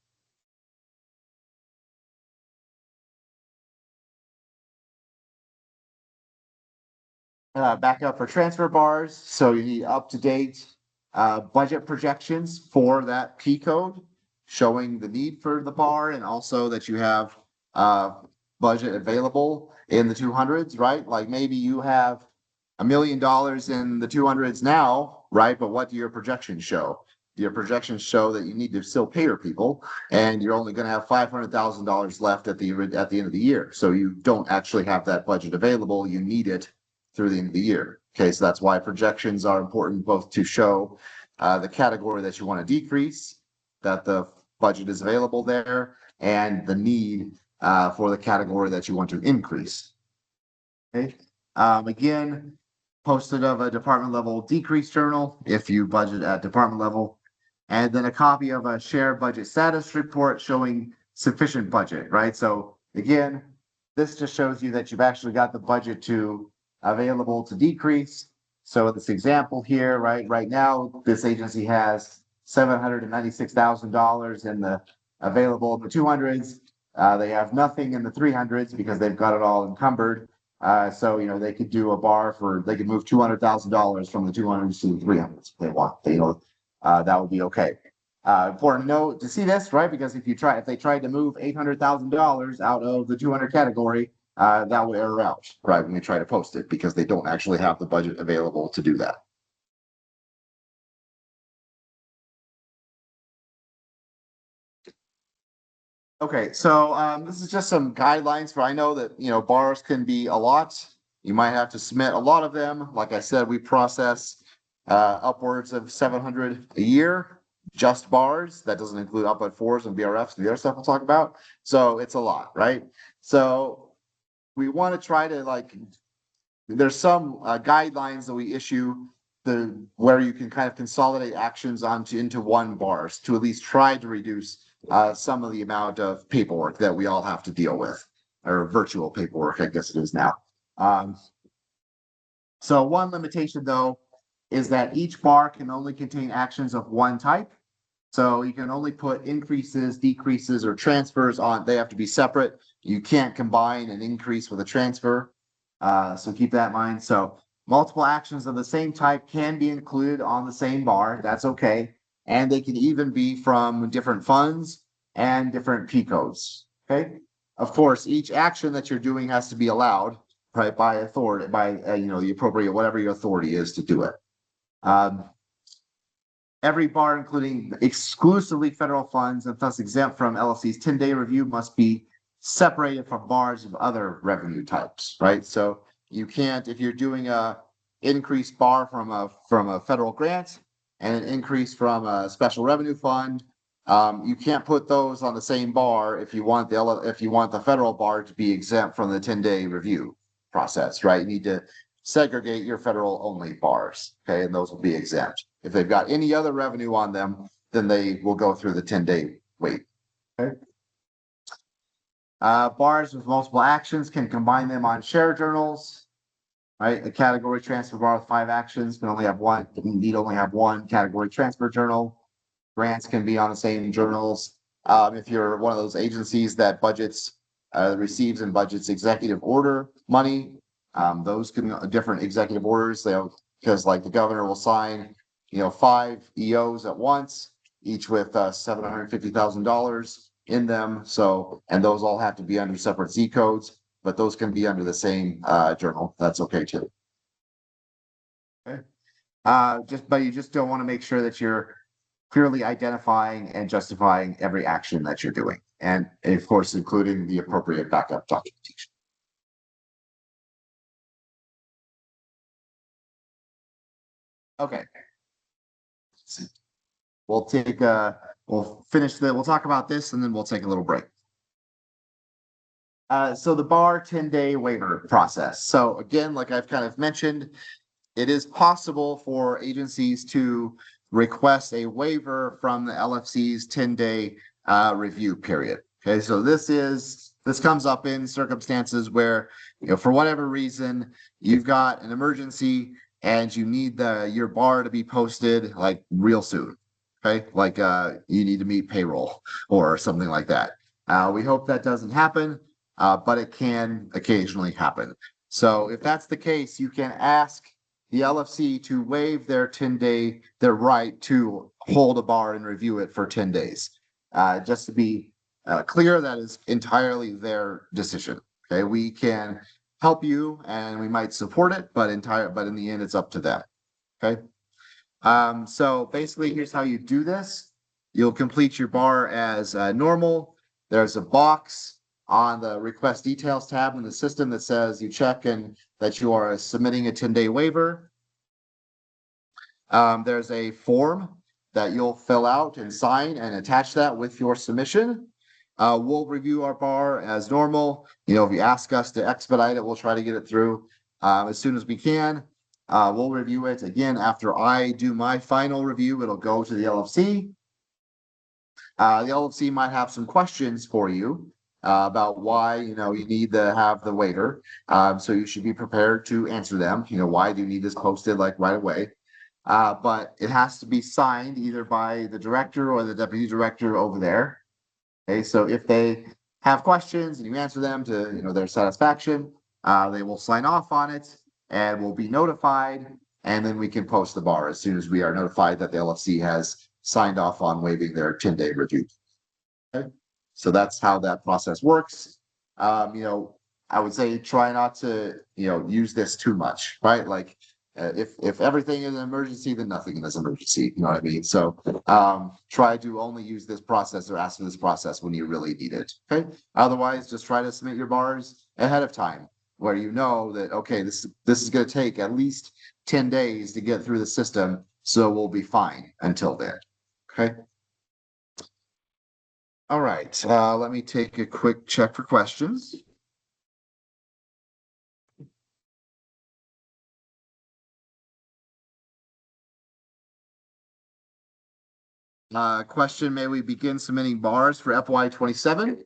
Back up for transfer bars. So you need up-to-date budget projections for that P code, showing the need for the bar and also that you have budget available in the 200s, right? Like maybe you have $1 million in the 200s now, right? But what do your projections show? Your projections show that you need to still pay your people, and you're only going to have $500,000 left at the end of the year. So you don't actually have that budget available. You need it through the end of the year. Okay, so that's why projections are important, both to show the category that you want to decrease, that the budget is available there, and the need for the category that you want to increase. Okay, again, posted of a department level decrease journal if you budget at department level, and then a copy of a shared budget status report showing sufficient budget, right? So again, this just shows you that you've actually got the budget available to decrease. So in this example here, right now, this agency has $796,000 in the available in the 200s. They have nothing in the 300s because they've got it all encumbered. So, they could do a bar they could move $200,000 from the 200s to the 300s if they want. That would be okay. Important note to see this, right? Because if they tried to move $800,000 out of the 200 category, that would error out, right, when we try to post it because they don't actually have the budget available to do that. Okay, so this is just some guidelines for I know that bars can be a lot. You might have to submit a lot of them. Like I said, we process upwards of 700 a year, just bars. That doesn't include output fours and BRFs and the other stuff we'll talk about. So it's a lot, right? So we want to try to there's some guidelines that we issue where you can kind of consolidate actions into one bars to at least try to reduce some of the amount of paperwork that we all have to deal with, or virtual paperwork, I guess it is now. So one limitation though is that each bar can only contain actions of one type. So you can only put increases, decreases, or transfers on. They have to be separate. You can't combine an increase with a transfer. So keep that in mind. So multiple actions of the same type can be included on the same bar. That's okay. And they can even be from different funds and different P codes. Okay. Of course, each action that you're doing has to be allowed, right, by authority, by the appropriate whatever your authority is to do it. Every bar, including exclusively federal funds and thus exempt from LFC's 10-day review, must be separated from bars of other revenue types, right? So you can't, if you're doing a increased bar from a federal grant and an increase from a special revenue fund, you can't put those on the same bar if you want the federal bar to be exempt from the 10-day review process, right? You need to segregate your federal only bars, okay, and those will be exempt. If they've got any other revenue on them, then they will go through the 10-day wait. Okay. Bars with multiple actions can combine them on share journals, right? A category transfer bar with 5 actions can only have one. Need only have one category transfer journal. Grants can be on the same journals. If you're one of those agencies that budgets, receives and budgets executive order money, those can different executive orders. Because like the governor will sign 5 EOs at once, each with $750,000 in them. So, and those all have to be under separate Z codes, but those can be under the same journal. That's okay too. Okay. But you just don't want to make sure that you're clearly identifying and justifying every action that you're doing, and of course, including the appropriate backup documentation. Okay. We'll talk about this and then we'll take a little break. So the bar 10-day waiver process. So again, like I've kind of mentioned, it is possible for agencies to request a waiver from the LFC's 10-day review period. Okay, so this comes up in circumstances where, for whatever reason, you've got an emergency and you need your bar to be posted like real soon. Okay, like you need to meet payroll or something like that. We hope that doesn't happen, but it can occasionally happen. So if that's the case, you can ask the LFC to waive their right to hold a bar and review it for 10 days. Just to be clear, that is entirely their decision. Okay, we can help you and we might support it, but in the end, it's up to them. Okay. So basically, here's how you do this. You'll complete your bar as normal. There's a box on the request details tab in the system that says you check and that you are submitting a 10-day waiver. There's a form that you'll fill out and sign and attach that with your submission. We'll review our bar as normal. If you ask us to expedite it, we'll try to get it through as soon as we can. We'll review it again after I do my final review. It'll go to the LFC. The LFC might have some questions for you about why you need to have the waiver. So you should be prepared to answer them. Why do you need this posted like right away? But it has to be signed either by the director or the deputy director over there. Okay, so if they have questions and you answer them to their satisfaction, they will sign off on it and will be notified, and then we can post the bar as soon as we are notified that the LFC has signed off on waiving their 10-day review. Okay, so that's how that process works. I would say try not to, use this too much, right? Like if everything is an emergency, then nothing is an emergency. You know what I mean? So try to only use this process or ask for this process when you really need it. Okay. Otherwise, just try to submit your bars ahead of time, where you know that okay, this is going to take at least 10 days to get through the system, so we'll be fine until then. Okay. All right. Let me take a quick check for questions. Question, may we begin submitting bars for FY27?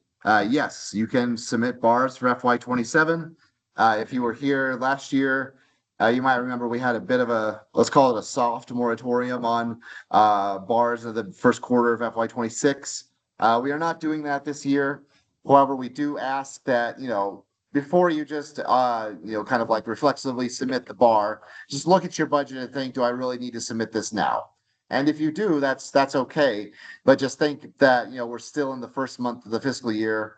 Yes, you can submit bars for FY27. If you were here last year, you might remember we had a bit of let's call it a soft moratorium on bars of the first quarter of FY26. We are not doing that this year. However, we do ask that, before you just, kind of like reflexively submit the bar, just look at your budget and think, do I really need to submit this now? And if you do, that's okay. But just think that, we're still in the first month of the fiscal year.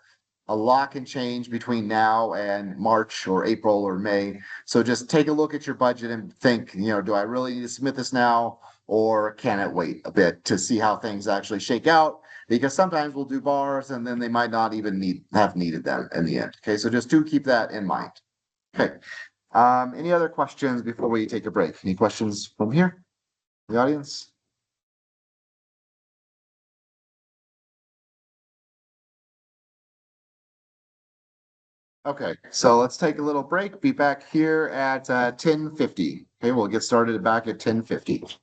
A lot can change between now and March or April or May. So just take a look at your budget and think, do I really need to submit this now? Or can it wait a bit to see how things actually shake out? Because sometimes we'll do bars and then they might not even have needed them in the end. Okay, so just do keep that in mind. Okay. Any other questions before we take a break? Any questions from here, the audience? Okay, so let's take a little break. Be back here at 10:50. Okay, we'll get started back at 10:50.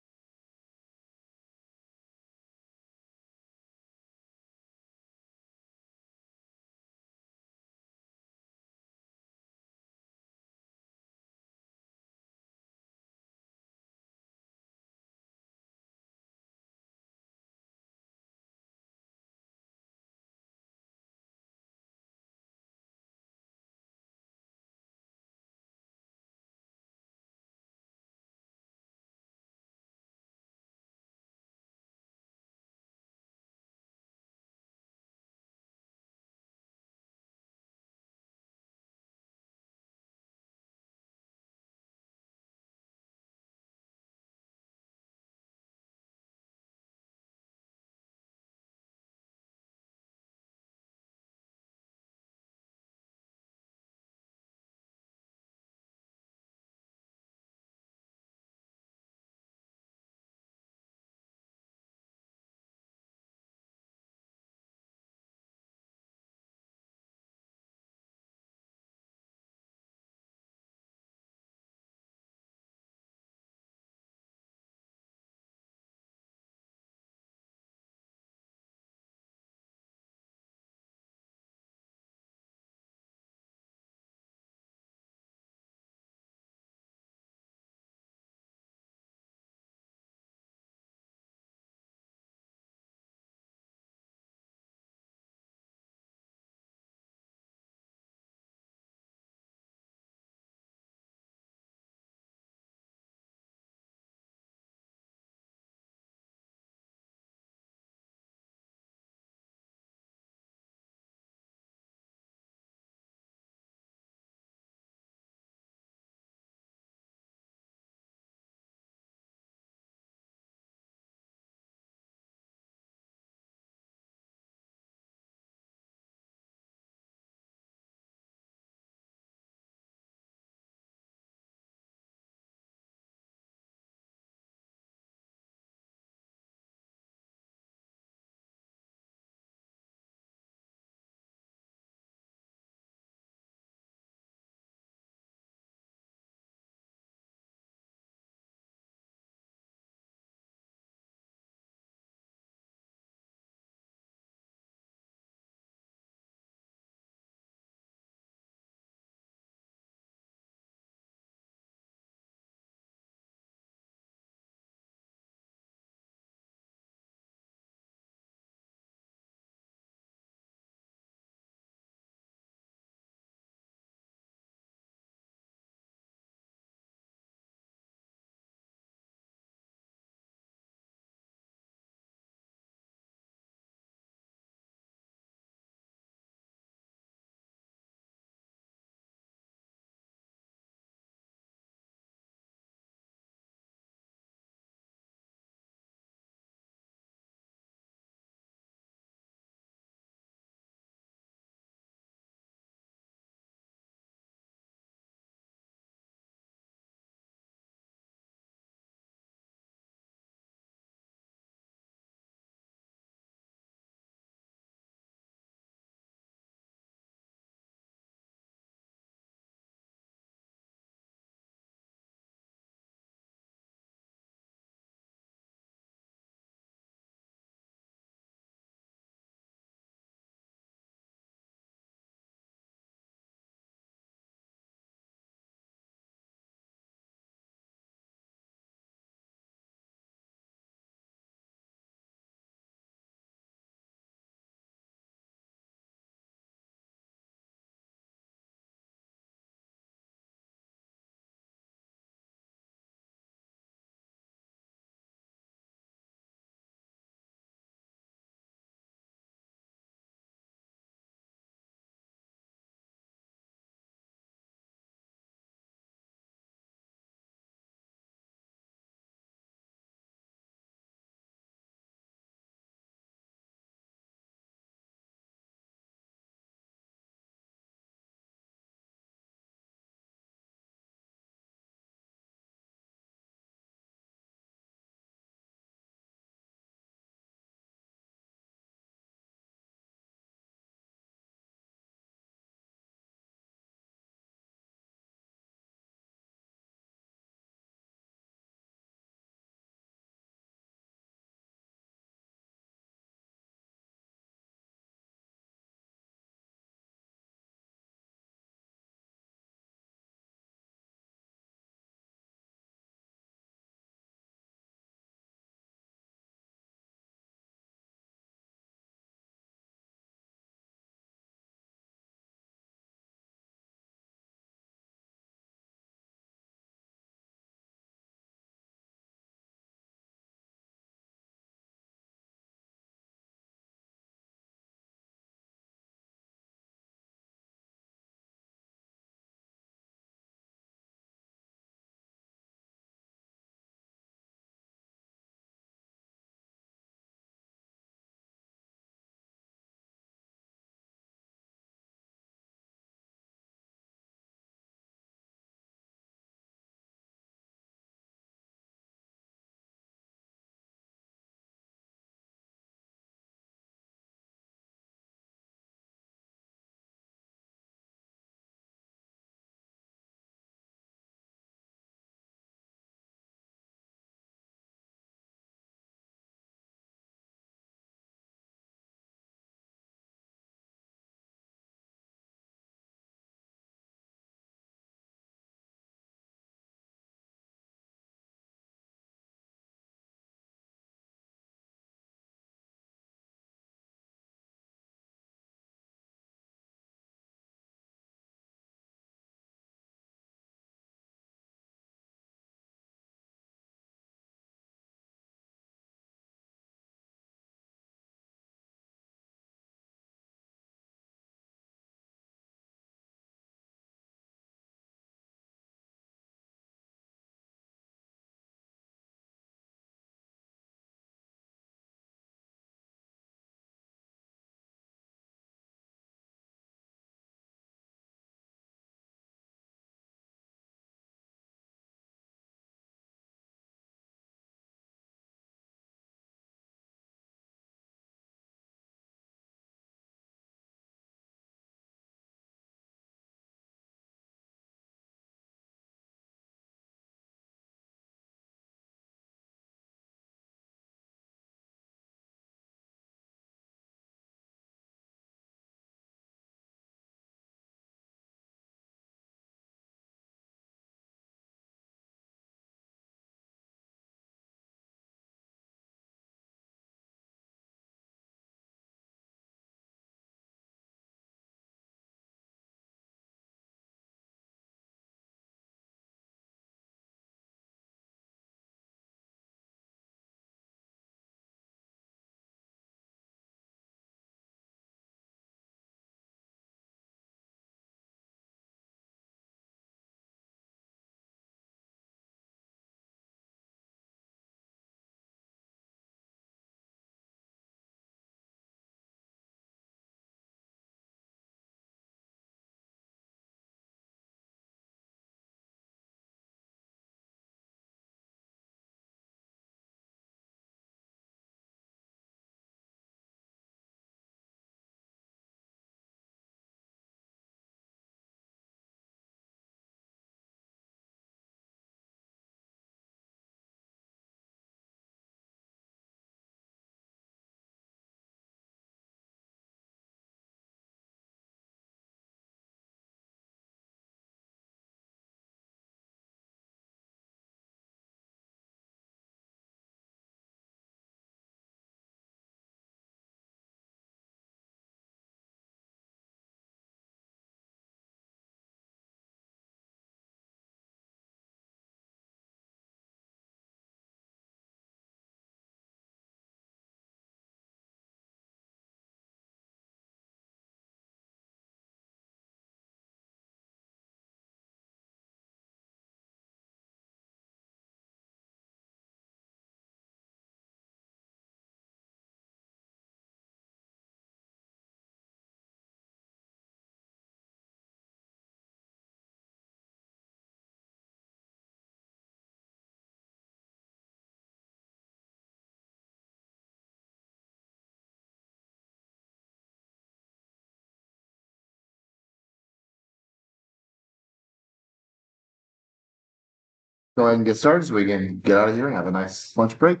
go ahead and get started so we can get out of here and have a nice lunch break.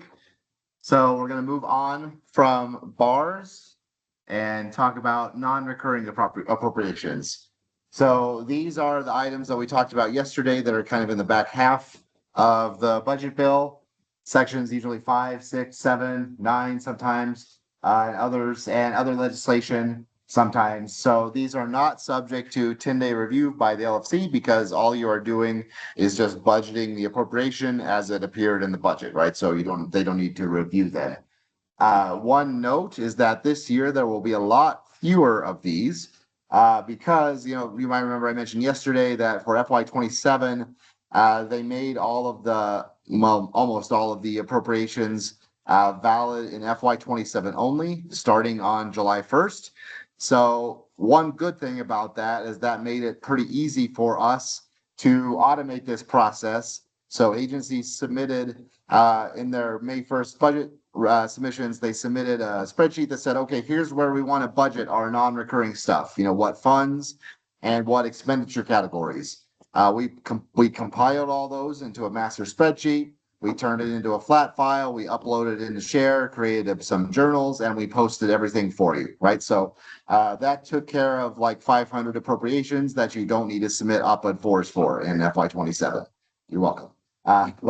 So we're going to move on from bars and talk about non-recurring appropriations. So these are the items that we talked about yesterday that are kind of in the back half of the budget bill. Sections usually 5, 6, 7, 9 sometimes, and other legislation sometimes. So these are not subject to 10-day review by the LFC because all you are doing is just budgeting the appropriation as it appeared in the budget, right? So they don't need to review that. One note is that this year there will be a lot fewer of these because, you might remember I mentioned yesterday that for FY27, they made almost all of the appropriations valid in FY27 only, starting on July 1st. So one good thing about that is that made it pretty easy for us to automate this process. So agencies submitted in their May 1st budget submissions, they submitted a spreadsheet that said, okay, here's where we want to budget our non-recurring stuff, what funds and what expenditure categories. We compiled all those into a master spreadsheet. We turned it into a flat file. We uploaded it into Share, created some journals, and we posted everything for you, right? So that took care of like 500 appropriations that you don't need to submit op-ed fours for in FY27. You're welcome. That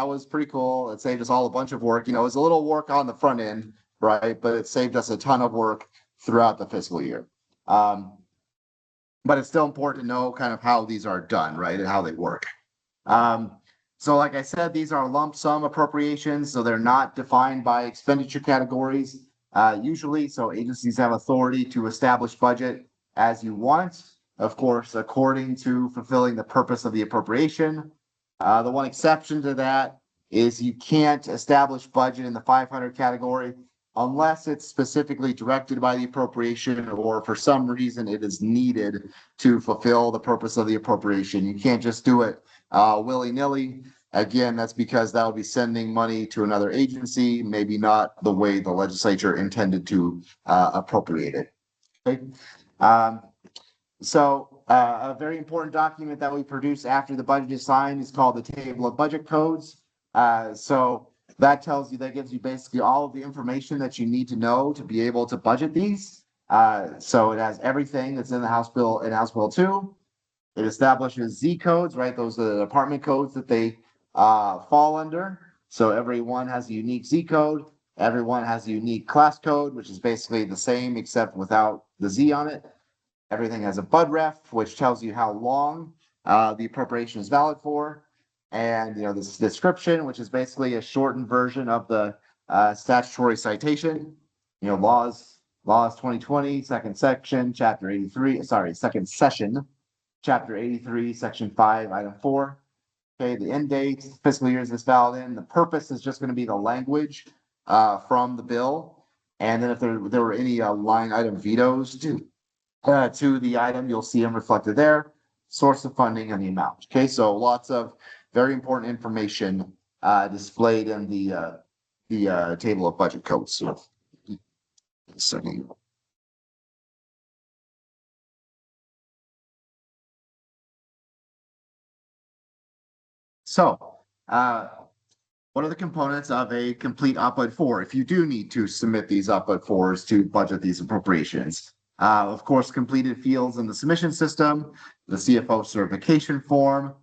was pretty cool. It saved us all a bunch of work. It was a little work on the front end, right? But it saved us a ton of work throughout the fiscal year. But it's still important to know kind of how these are done, right? And how they work. So like I said, these are lump sum appropriations, so they're not defined by expenditure categories usually. So agencies have authority to establish budget as you want, of course, according to fulfilling the purpose of the appropriation. The one exception to that is you can't establish budget in the 500 category unless it's specifically directed by the appropriation or for some reason it is needed to fulfill the purpose of the appropriation. You can't just do it willy-nilly. Again, that's because that would be sending money to another agency, maybe not the way the legislature intended to appropriate it. Okay. A very important document that we produce after the budget is signed is called the Table of Budget Codes. So that gives you basically all of the information that you need to know to be able to budget these. So it has everything that's in the House Bill 2. It establishes Z codes, right? Those are the department codes that they fall under. So everyone has a unique Z code. Everyone has a unique class code, which is basically the same except without the Z on it. Everything has a bud ref, which tells you how long the appropriation is valid for. And, this description, which is basically a shortened version of the statutory citation, laws 2020, second session, chapter 83, section 5, item 4. Okay, the end date, fiscal years is valid in. The purpose is just going to be the language from the bill. And then if there were any line item vetoes to the item, you'll see them reflected there. Source of funding and the amount. Okay, so lots of very important information displayed in the table of budget codes. So, what are the components of a complete op-ed 4 if you do need to submit these op-ed 4s to budget these appropriations? Of course, completed fields in the submission system, the CFO certification form.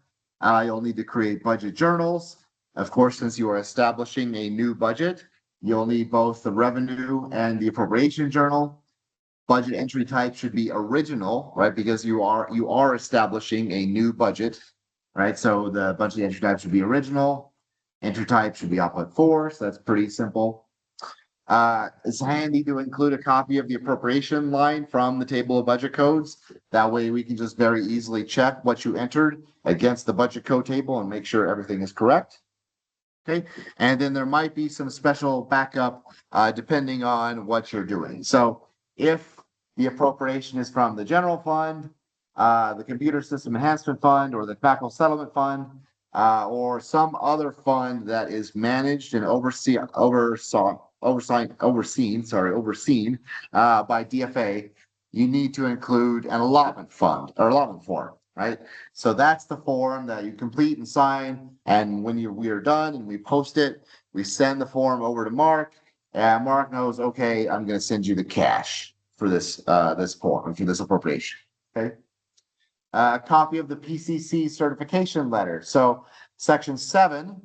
You'll need to create budget journals. Of course, since you are establishing a new budget, you'll need both the revenue and the appropriation journal. Budget entry type should be original, right? Because you are establishing a new budget, right? So the budget entry type should be original. Entry type should be op-ed 4, so that's pretty simple. It's handy to include a copy of the appropriation line from the table of budget codes. That way we can just very easily check what you entered against the budget code table and make sure everything is correct. Okay, and then there might be some special backup depending on what you're doing. So if the appropriation is from the general fund, the computer system enhancement fund, or the tobacco settlement fund, or some other fund that is managed and overseen by DFA, you need to include an allotment fund or allotment form. right? So that's the form that you complete and sign. And when we are done and we post it, we send the form over to Mark, and Mark knows, okay, I'm going to send you the cash for this form, for this appropriation. Okay. A copy of the PCC certification letter. So section 7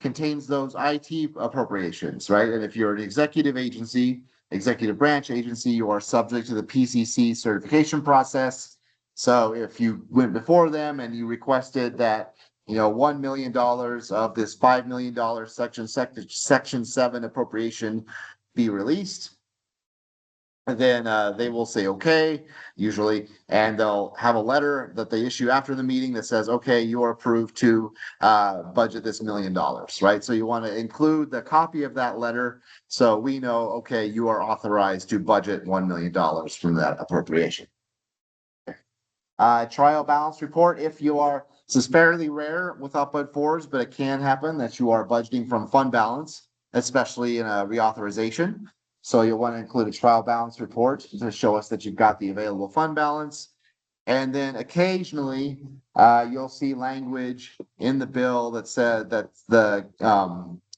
contains those IT appropriations, right? And if you're an executive agency, executive branch agency, you are subject to the PCC certification process. So if you went before them and you requested that, $1 million of this $5 million section 7 appropriation be released, then they will say okay, usually, and they'll have a letter that they issue after the meeting that says, okay, you are approved to budget this $1 million, right? So you want to include the copy of that letter so we know, okay, you are authorized to budget $1 million from that appropriation. Trial balance report, if you are, this is fairly rare with UPBud 4s, but it can happen that you are budgeting from fund balance, especially in a reauthorization. So you'll want to include a trial balance report to show us that you've got the available fund balance. And then occasionally, you'll see language in the bill that said that the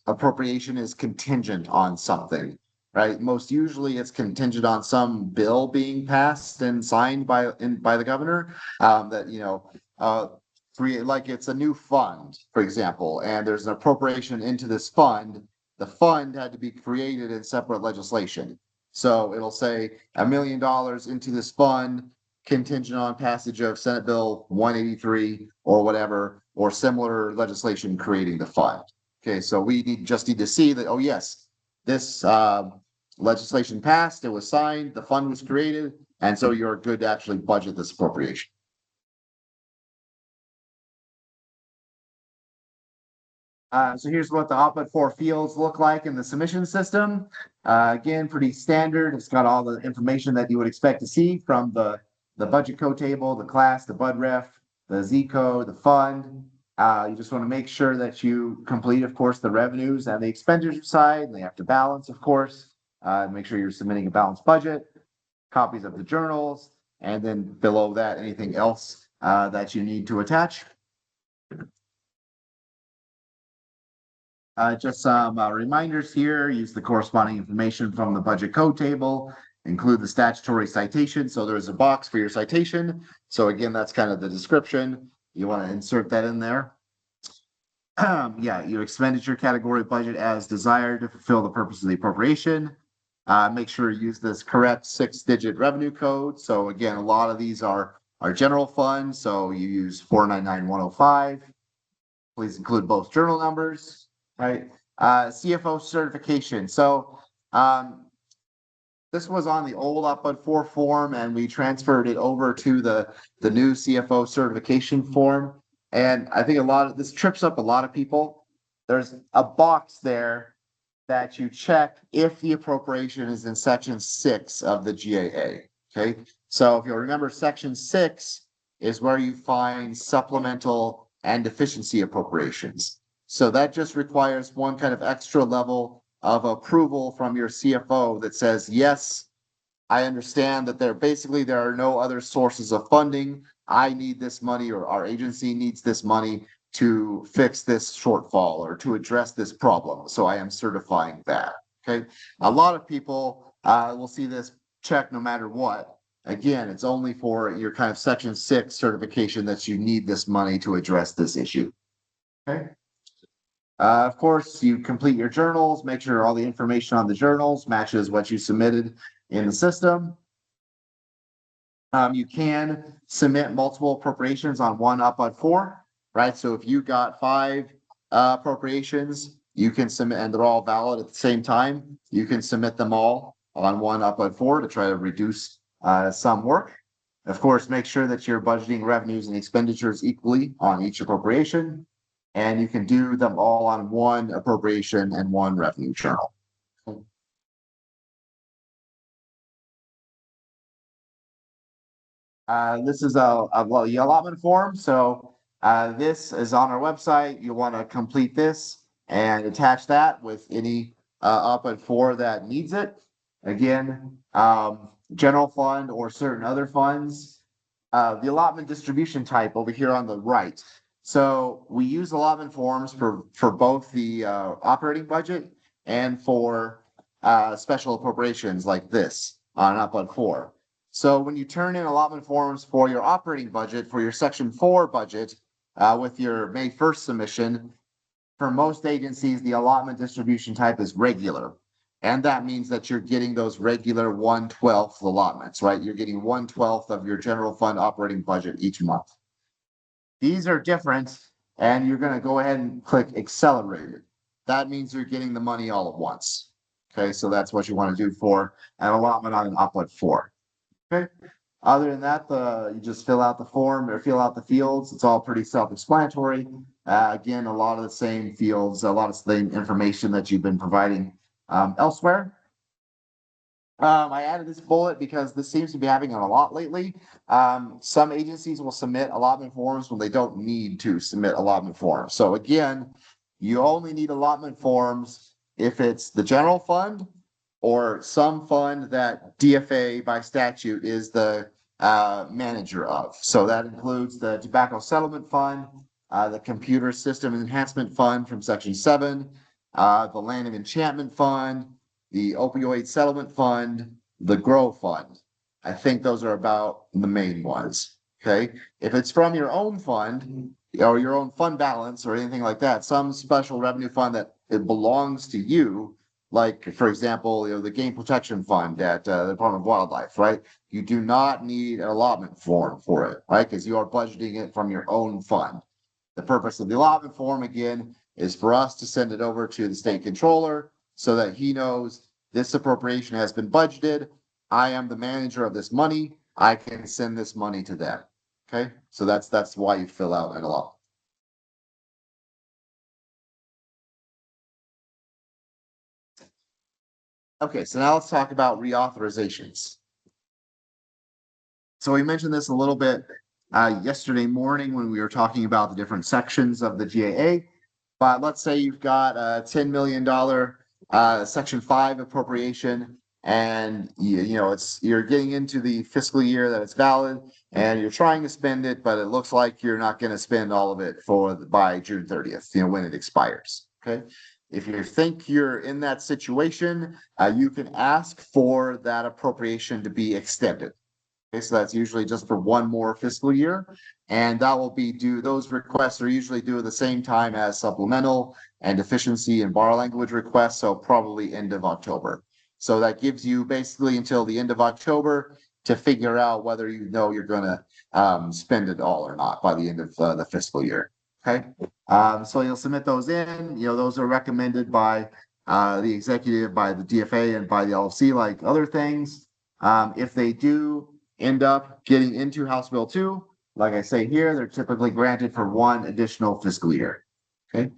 appropriation is contingent on something, right? Most usually it's contingent on some bill being passed and signed by the governor, that, create, like it's a new fund, for example, and there's an appropriation into this fund. The fund had to be created in separate legislation. So it'll say $1 million into this fund contingent on passage of Senate Bill 183 or whatever, or similar legislation creating the fund. Okay, so we just need to see that, oh yes, this legislation passed, it was signed, the fund was created, and so you're good to actually budget this appropriation. So here's what the UPBud 4 fields look like in the submission system. Again, pretty standard. It's got all the information that you would expect to see from the budget code table, the class, the bud ref, the Z code, the fund. You just want to make sure that you complete, of course, the revenues and the expenditure side, and they have to balance, of course. Make sure you're submitting a balanced budget, copies of the journals, and then below that, anything else that you need to attach. Just some reminders here, use the corresponding information from the budget code table, include the statutory citation. So there's a box for your citation. So again, that's kind of the description. You want to insert that in there. Yeah, your expenditure category budget as desired to fulfill the purpose of the appropriation. Make sure you use this correct 6-digit revenue code. So again, a lot of these are general fund. So you use 499105. Please include both journal numbers. Right, CFO certification. So this was on the old UPBud 4 form, and we transferred it over to the new CFO certification form. And I think this trips up a lot of people. There's a box there that you check if the appropriation is in section 6 of the GAA. Okay, so if you'll remember, section 6 is where you find supplemental and deficiency appropriations. So that just requires one kind of extra level of approval from your CFO that says, yes, I understand that there are no other sources of funding. I need this money, or our agency needs this money to fix this shortfall or to address this problem. So I am certifying that. Okay. A lot of people will see this check no matter what. Again, it's only for your kind of section 6 certification that you need this money to address this issue. Okay. Of course, you complete your journals, make sure all the information on the journals matches what you submitted in the system. You can submit multiple appropriations on one UPBud 4, right? So if you got 5 appropriations, you can submit, and they're all valid at the same time. You can submit them all on one UPBud 4 to try to reduce some work. Of course, make sure that you're budgeting revenues and expenditures equally on each appropriation. And you can do them all on one appropriation and one revenue journal. This is the allotment form. So this is on our website. You want to complete this and attach that with any UPBud 4 that needs it. Again, general fund or certain other funds. The allotment distribution type over here on the right. So we use allotment forms for both the operating budget and for special appropriations like this on UPLUD 4. So when you turn in allotment forms for your operating budget, for your Section 4 budget, with your May 1st submission, for most agencies, the allotment distribution type is regular. And that means that you're getting those regular 1/12 allotments, right? You're getting 1/12 of your general fund operating budget each month. These are different, and you're going to go ahead and click accelerated. That means you're getting the money all at once. Okay, so that's what you want to do for an allotment on an UPLUD 4. Okay. Other than that, you just fill out the form or fill out the fields. It's all pretty self-explanatory. Again, a lot of the same fields, a lot of the same information that you've been providing elsewhere. I added this bullet because this seems to be happening a lot lately. Some agencies will submit allotment forms when they don't need to submit allotment forms. So again, you only need allotment forms if it's the general fund or some fund that DFA by statute is the manager of. So that includes the Tobacco Settlement Fund, the Computer System Enhancement Fund from Section 7, the Land of Enchantment Fund, the Opioid Settlement Fund, the Grow Fund. I think those are about the main ones. Okay. If it's from your own fund or your own fund balance or anything like that, some special revenue fund that it belongs to you, like, for example, the Game Protection Fund at the Department of Wildlife, right? You do not need an allotment form for it, right? Because you are budgeting it from your own fund. The purpose of the allotment form, again, is for us to send it over to the state controller so that he knows this appropriation has been budgeted. I am the manager of this money. I can send this money to them. Okay, so that's why you fill out an allotment. Okay, so now let's talk about reauthorizations. So we mentioned this a little bit yesterday morning when we were talking about the different sections of the GAA. But let's say you've got a $10 million Section 5 appropriation, and you're getting into the fiscal year that it's valid, and you're trying to spend it, but it looks like you're not going to spend all of it by June 30th, when it expires. Okay. If you think you're in that situation, you can ask for that appropriation to be extended. Okay, so that's usually just for one more fiscal year, and that will be due. Those requests are usually due at the same time as supplemental and deficiency and bar language requests, so probably end of October. So that gives you basically until the end of October to figure out whether you're going to spend it all or not by the end of the fiscal year. Okay, so you'll submit those in. Those are recommended by the executive, by the DFA, and by the LFC, like other things. If they do end up getting into House Bill 2, like I say here, they're typically granted for one additional fiscal year. Okay.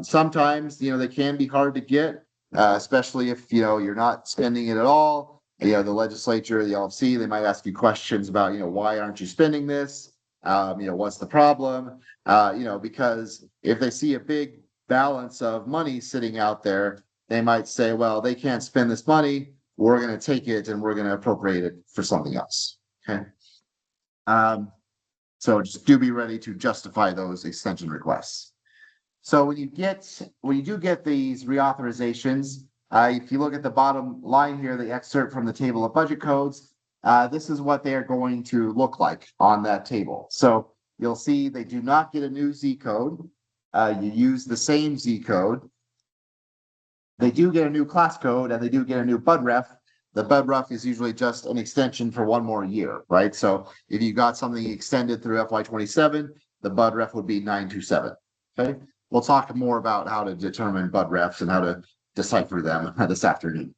Sometimes, they can be hard to get, especially if, you're not spending it at all. The legislature, the LFC, they might ask you questions about, why aren't you spending this? What's the problem? Because if they see a big balance of money sitting out there, they might say, well, they can't spend this money. We're going to take it and we're going to appropriate it for something else. Okay. So just do be ready to justify those extension requests. So when you do get these reauthorizations, if you look at the bottom line here, the excerpt from the table of budget codes, this is what they are going to look like on that table. So you'll see they do not get a new Z code. You use the same Z code. They do get a new class code and they do get a new BUDREF. The BUDREF is usually just an extension for one more year, right? So if you got something extended through FY27, the BUDREF would be 927. Okay. We'll talk more about how to determine BUDREFs and how to decipher them this afternoon.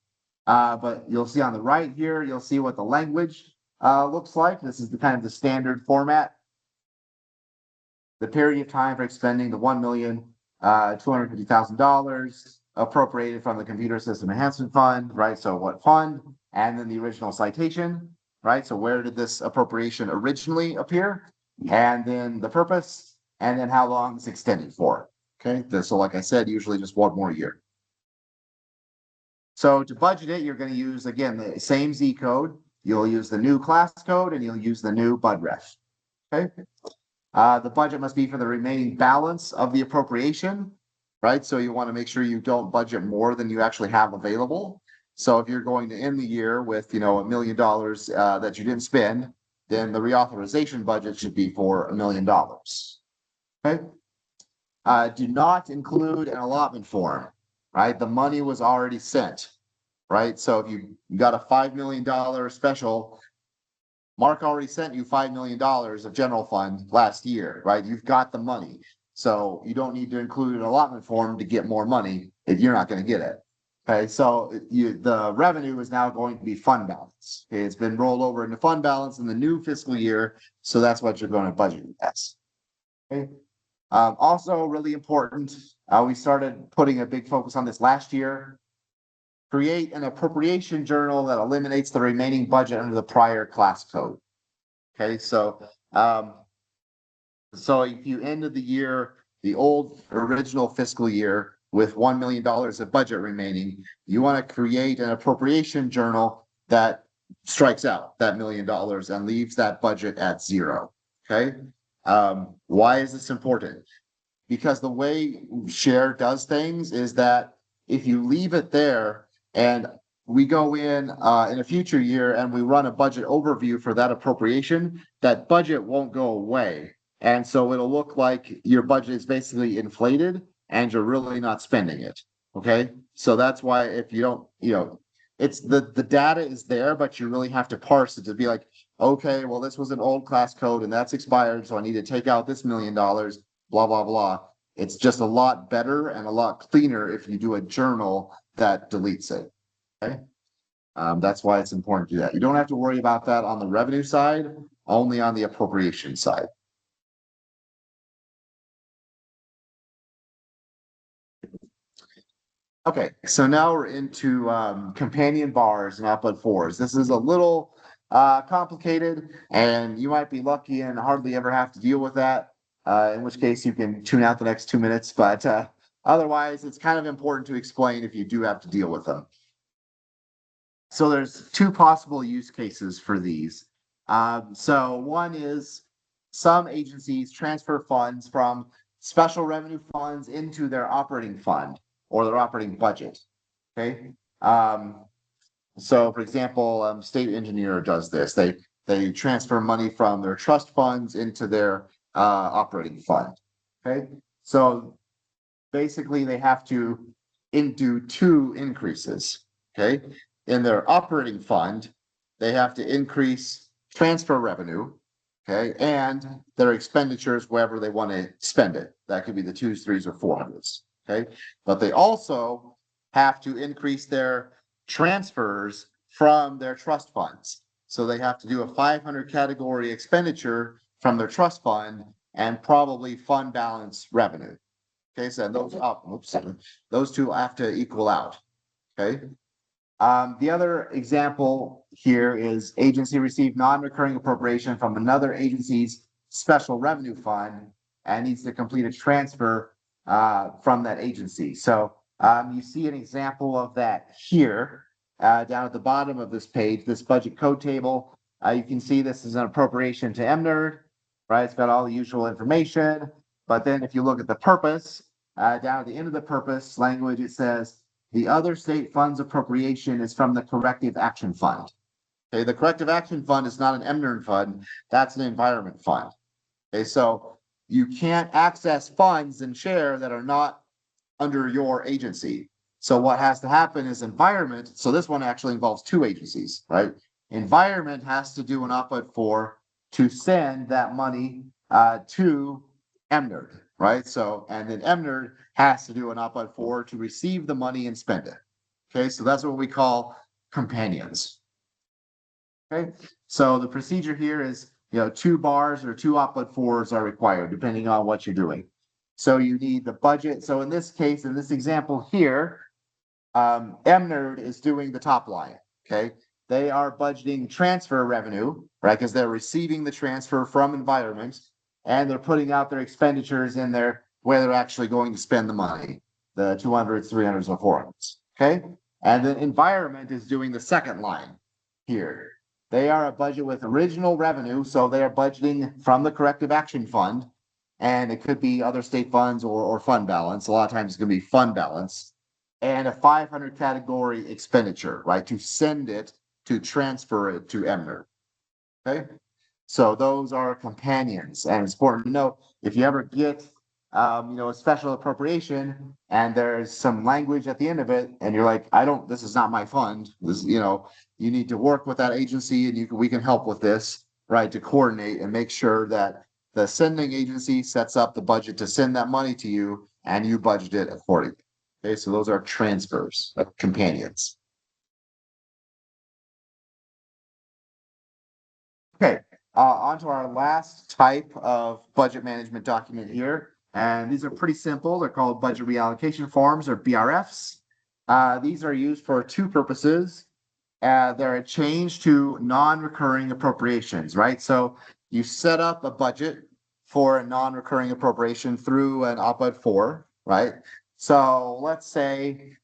But you'll see on the right here, you'll see what the language looks like. This is the kind of the standard format. The period of time for expending the $1,250,000 appropriated from the Computer System Enhancement Fund, right? So what fund, and then the original citation, right? So where did this appropriation originally appear? And then the purpose, and then how long it's extended for. Okay, so like I said, usually just one more year. So to budget it, you're going to use, again, the same Z code. you'll use the new class code and you'll use the new bud ref. Okay. The budget must be for the remaining balance of the appropriation, right? So you want to make sure you don't budget more than you actually have available. So if you're going to end the year with, $1 million that you didn't spend, then the reauthorization budget should be for $1 million. Okay. Do not include an allotment form, right? The money was already sent, right? So if you got a $5 million special, Mark already sent you $5 million of general fund last year, right? You've got the money. So you don't need to include an allotment form to get more money if you're not going to get it. Okay, so the revenue is now going to be fund balance. Okay, it's been rolled over into fund balance in the new fiscal year. So that's what you're going to budget as. Okay. Also really important, we started putting a big focus on this last year. Create an appropriation journal that eliminates the remaining budget under the prior class code. Okay, so if you ended the year, the old original fiscal year with $1 million of budget remaining, you want to create an appropriation journal that strikes out that $1 million and leaves that budget at zero. Okay. Why is this important? Because the way Share does things is that if you leave it there and we go in a future year and we run a budget overview for that appropriation, that budget won't go away. And so it'll look like your budget is basically inflated and you're really not spending it. Okay. So that's why if you don't, it's the data is there, but you really have to parse it to be like, okay, well, this was an old class code and that's expired. So I need to take out this $1 million, blah, blah, blah. It's just a lot better and a lot cleaner if you do a journal that deletes it. Okay. That's why it's important to do that. You don't have to worry about that on the revenue side, only on the appropriation side. Okay, so now we're into companion bars and output fours. This is a little complicated, and you might be lucky and hardly ever have to deal with that, in which case you can tune out the next 2 minutes. But otherwise, it's kind of important to explain if you do have to deal with them. So there's two possible use cases for these. So one is some agencies transfer funds from special revenue funds into their operating fund or their operating budget. Okay. So for example, state engineer does this. They transfer money from their trust funds into their operating fund. Okay. So basically they have to do two increases. Okay. In their operating fund, they have to increase transfer revenue, okay, and their expenditures wherever they want to spend it. That could be the 2s, 3s, or 400s, okay? But they also have to increase their transfers from their trust funds. So they have to do a 500 category expenditure from their trust fund and probably fund balance revenue. Okay, so those two have to equal out, okay? The other example here is agency received non-recurring appropriation from another agency's special revenue fund and needs to complete a transfer from that agency. So you see an example of that here down at the bottom of this page, this budget code table. You can see this is an appropriation to MNERD, right? It's got all the usual information. But then if you look at the purpose, down at the end of the purpose language, it says, the other state funds appropriation is from the Corrective Action Fund. Okay, the Corrective Action Fund is not an MNERD fund, that's an environment fund. Okay, so you can't access funds and Share that are not under your agency. So what has to happen is environment, so this one actually involves two agencies, right? Environment has to do an output for to send that money to MNERD, right? So, and then MNERD has to do an output for to receive the money and spend it. Okay, so that's what we call companions. Okay, so the procedure here is, 2 bars or 2 output fours are required depending on what you're doing. So you need the budget. So in this case, in this example here, MNERD is doing the top line. Okay, they are budgeting transfer revenue, right? Because they're receiving the transfer from environment and they're putting out their expenditures in there where they're actually going to spend the money, the 200s, 300s, or 400s. Okay, and then environment is doing the second line here. They are a budget with original revenue, so they are budgeting from the corrective action fund. And it could be other state funds or fund balance. A lot of times it's going to be fund balance. And a 500 category expenditure, right? To send it, to transfer it to Emner. Okay. So those are companions, and it's important to know if you ever get, a special appropriation and there's some language at the end of it, and you're like, this is not my fund. This, you need to work with that agency, and we can help with this, right? To coordinate and make sure that the sending agency sets up the budget to send that money to you, and you budget it accordingly. Okay, so those are transfers, companions. Okay, on to our last type of budget management document here. And these are pretty simple. They're called budget reallocation forms, or BRFs. These are used for two purposes. They're a change to non-recurring appropriations, right? So you set up a budget for a non-recurring appropriation through an OPUD 4, right? So let's say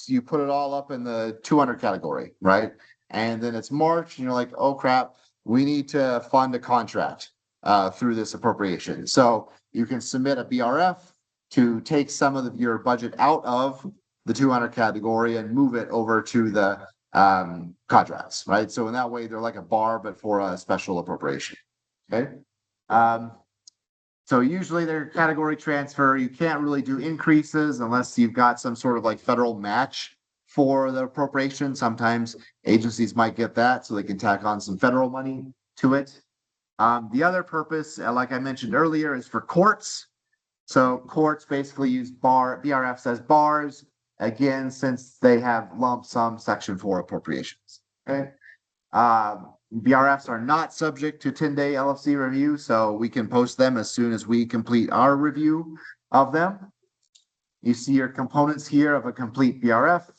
you put it all up in the 200 category, right? And then it's March, and you're like, oh crap, we need to fund a contract through this appropriation. So you can submit a BRF to take some of your budget out of the 200 category and move it over to the contracts, right? So in that way, they're like a bar, but for a special appropriation. Okay. So usually they're category transfer. You can't really do increases unless you've got some sort of like federal match for the appropriation. Sometimes agencies might get that, so they can tack on some federal money to it. The other purpose, like I mentioned earlier, is for courts. So courts basically use BRFs as bars, again, since they have lump sum Section 4 appropriations. Okay. BRFs are not subject to 10-day LFC review, so we can post them as soon as we complete our review of them. You see your components here of a complete BRF,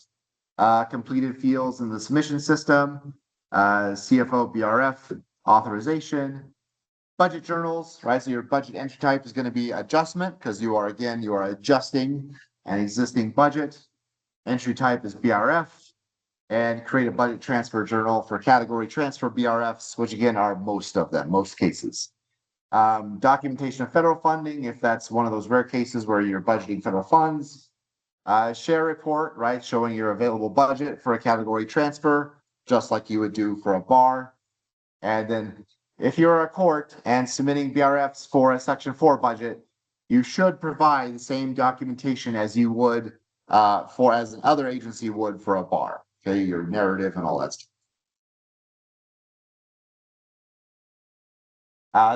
completed fields in the submission system, CFO BRF authorization, budget journals, right? So your budget entry type is going to be adjustment because you are adjusting an existing budget. Entry type is BRF, and create a budget transfer journal for category transfer BRFs, which again are most of them, most cases. Documentation of federal funding, if that's one of those rare cases where you're budgeting federal funds. Share report, right, showing your available budget for a category transfer, just like you would do for a bar. And then if you're a court and submitting BRFs for a Section 4 budget, you should provide the same documentation as you would as another agency would for a bar. Okay, your narrative and all that stuff.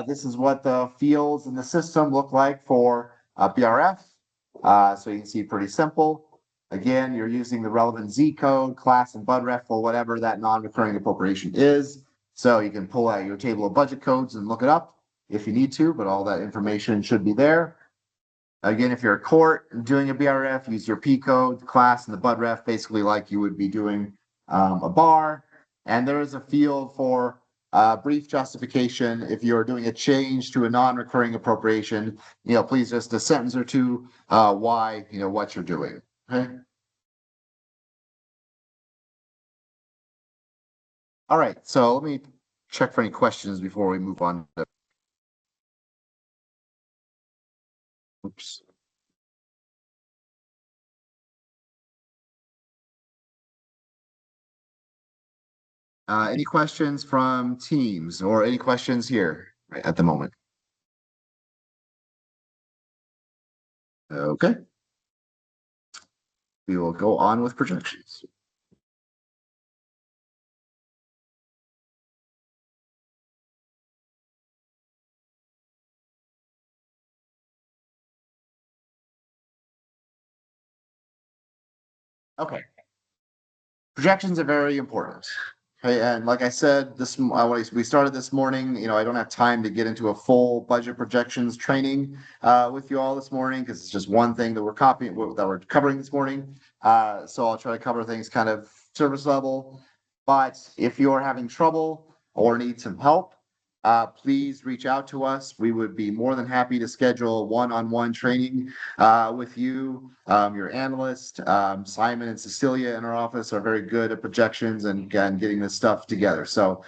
This is what the fields in the system look like for a BRF. So you can see pretty simple. Again, you're using the relevant Z code, class, and BUDREF for whatever that non-recurring appropriation is. So you can pull out your table of budget codes and look it up if you need to, but all that information should be there. Again, if you're a court doing a BRF, use your P code, class, and the BUDREF, basically like you would be doing a bar. And there is a field for brief justification. If you're doing a change to a non-recurring appropriation, please just a sentence or two why, what you're doing. Okay. All right. So let me check for any questions before we move on. Oops. Any questions from teams or any questions here at the moment? Okay. We will go on with projections. Okay. Projections are very important. Okay, and like I said, we started this morning. I don't have time to get into a full budget projections training with you all this morning because it's just one thing that we're covering this morning. So I'll try to cover things kind of service level. But if you're having trouble or need some help, please reach out to us. We would be more than happy to schedule one-on-one training with you. Your analyst, Simon and Cecilia in our office are very good at projections and getting this stuff together. So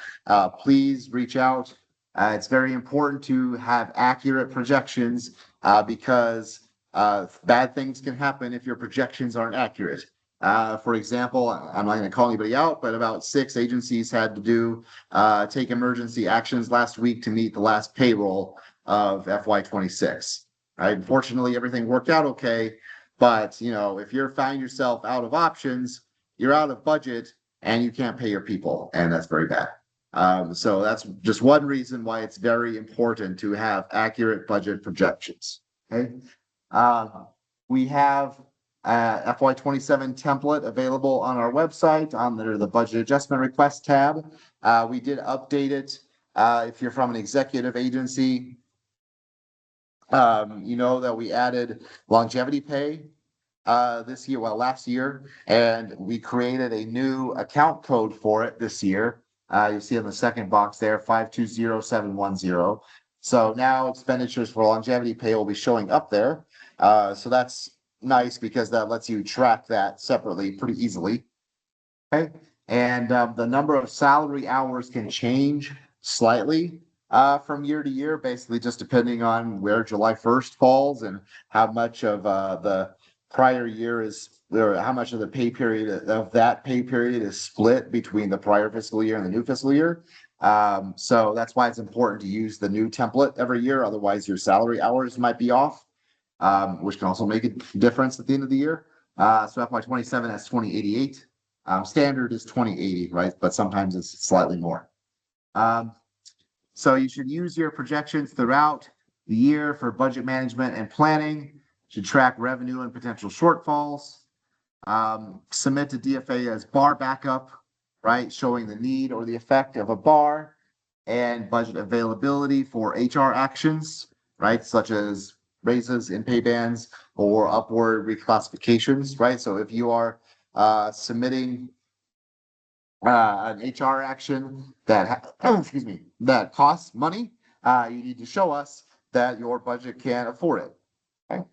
please reach out. It's very important to have accurate projections because bad things can happen if your projections aren't accurate. For example, I'm not going to call anybody out, but about 6 agencies had to take emergency actions last week to meet the last payroll of FY26. Right? Unfortunately, everything worked out okay, but if you're finding yourself out of options, you're out of budget and you can't pay your people, and that's very bad. So that's just one reason why it's very important to have accurate budget projections. Okay. We have FY27 template available on our website under the budget adjustment request tab. We did update it. If you're from an executive agency, you know that we added longevity pay last year, and we created a new account code for it this year. You see on the second box there, 520710. So now expenditures for longevity pay will be showing up there. So that's nice because that lets you track that separately pretty easily. Okay. And the number of salary hours can change slightly from year to year, basically just depending on where July 1st falls and how much of the prior year or how much of the pay period is split between the prior fiscal year and the new fiscal year. So that's why it's important to use the new template every year. Otherwise, your salary hours might be off, which can also make a difference at the end of the year. So FY27 has 2088. Standard is 2080, right? But sometimes it's slightly more. So you should use your projections throughout the year for budget management and planning. Should track revenue and potential shortfalls. Submit to DFA as bar backup, right? Showing the need or the effect of a bar, and budget availability for HR actions, right? Such as raises in pay bands or upward reclassifications, right? So if you are submitting an HR action that that costs money, you need to show us that your budget can afford it. Okay.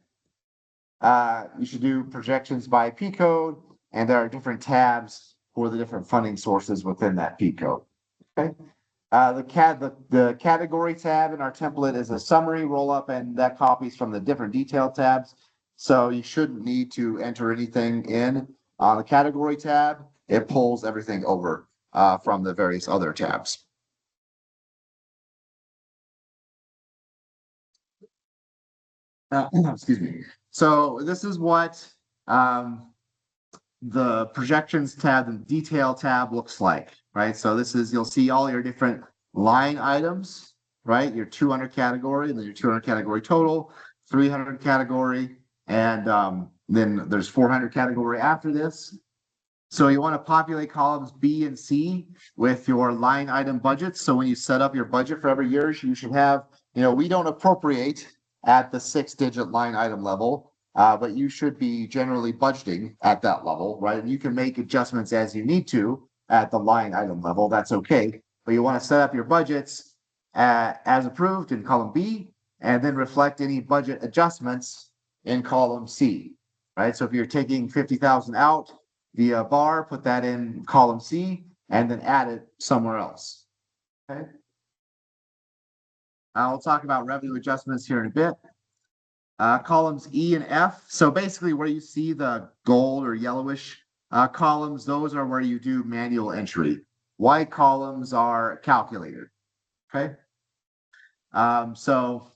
You should do projections by P code, and there are different tabs for the different funding sources within that P code. Okay. The category tab in our template is a summary roll up, and that copies from the different detail tabs. So you shouldn't need to enter anything in on the category tab. It pulls everything over from the various other tabs. Excuse me. So this is what the projections tab and detail tab looks like, right? So you'll see all your different line items, right? Your 200 category, and then your 200 category total, 300 category, and then there's 400 category after this. So you want to populate columns B and C with your line item budgets. So when you set up your budget for every year, you should have, we don't appropriate at the 6-digit line item level, but you should be generally budgeting at that level, right? And you can make adjustments as you need to at the line item level. That's okay. But you want to set up your budgets as approved in column B, and then reflect any budget adjustments in column C, right? So if you're taking 50,000 out via bar, put that in column C, and then add it somewhere else. Okay. I'll talk about revenue adjustments here in a bit. Columns E and F. So basically where you see the gold or yellowish columns, those are where you do manual entry. White columns are calculated. Okay. So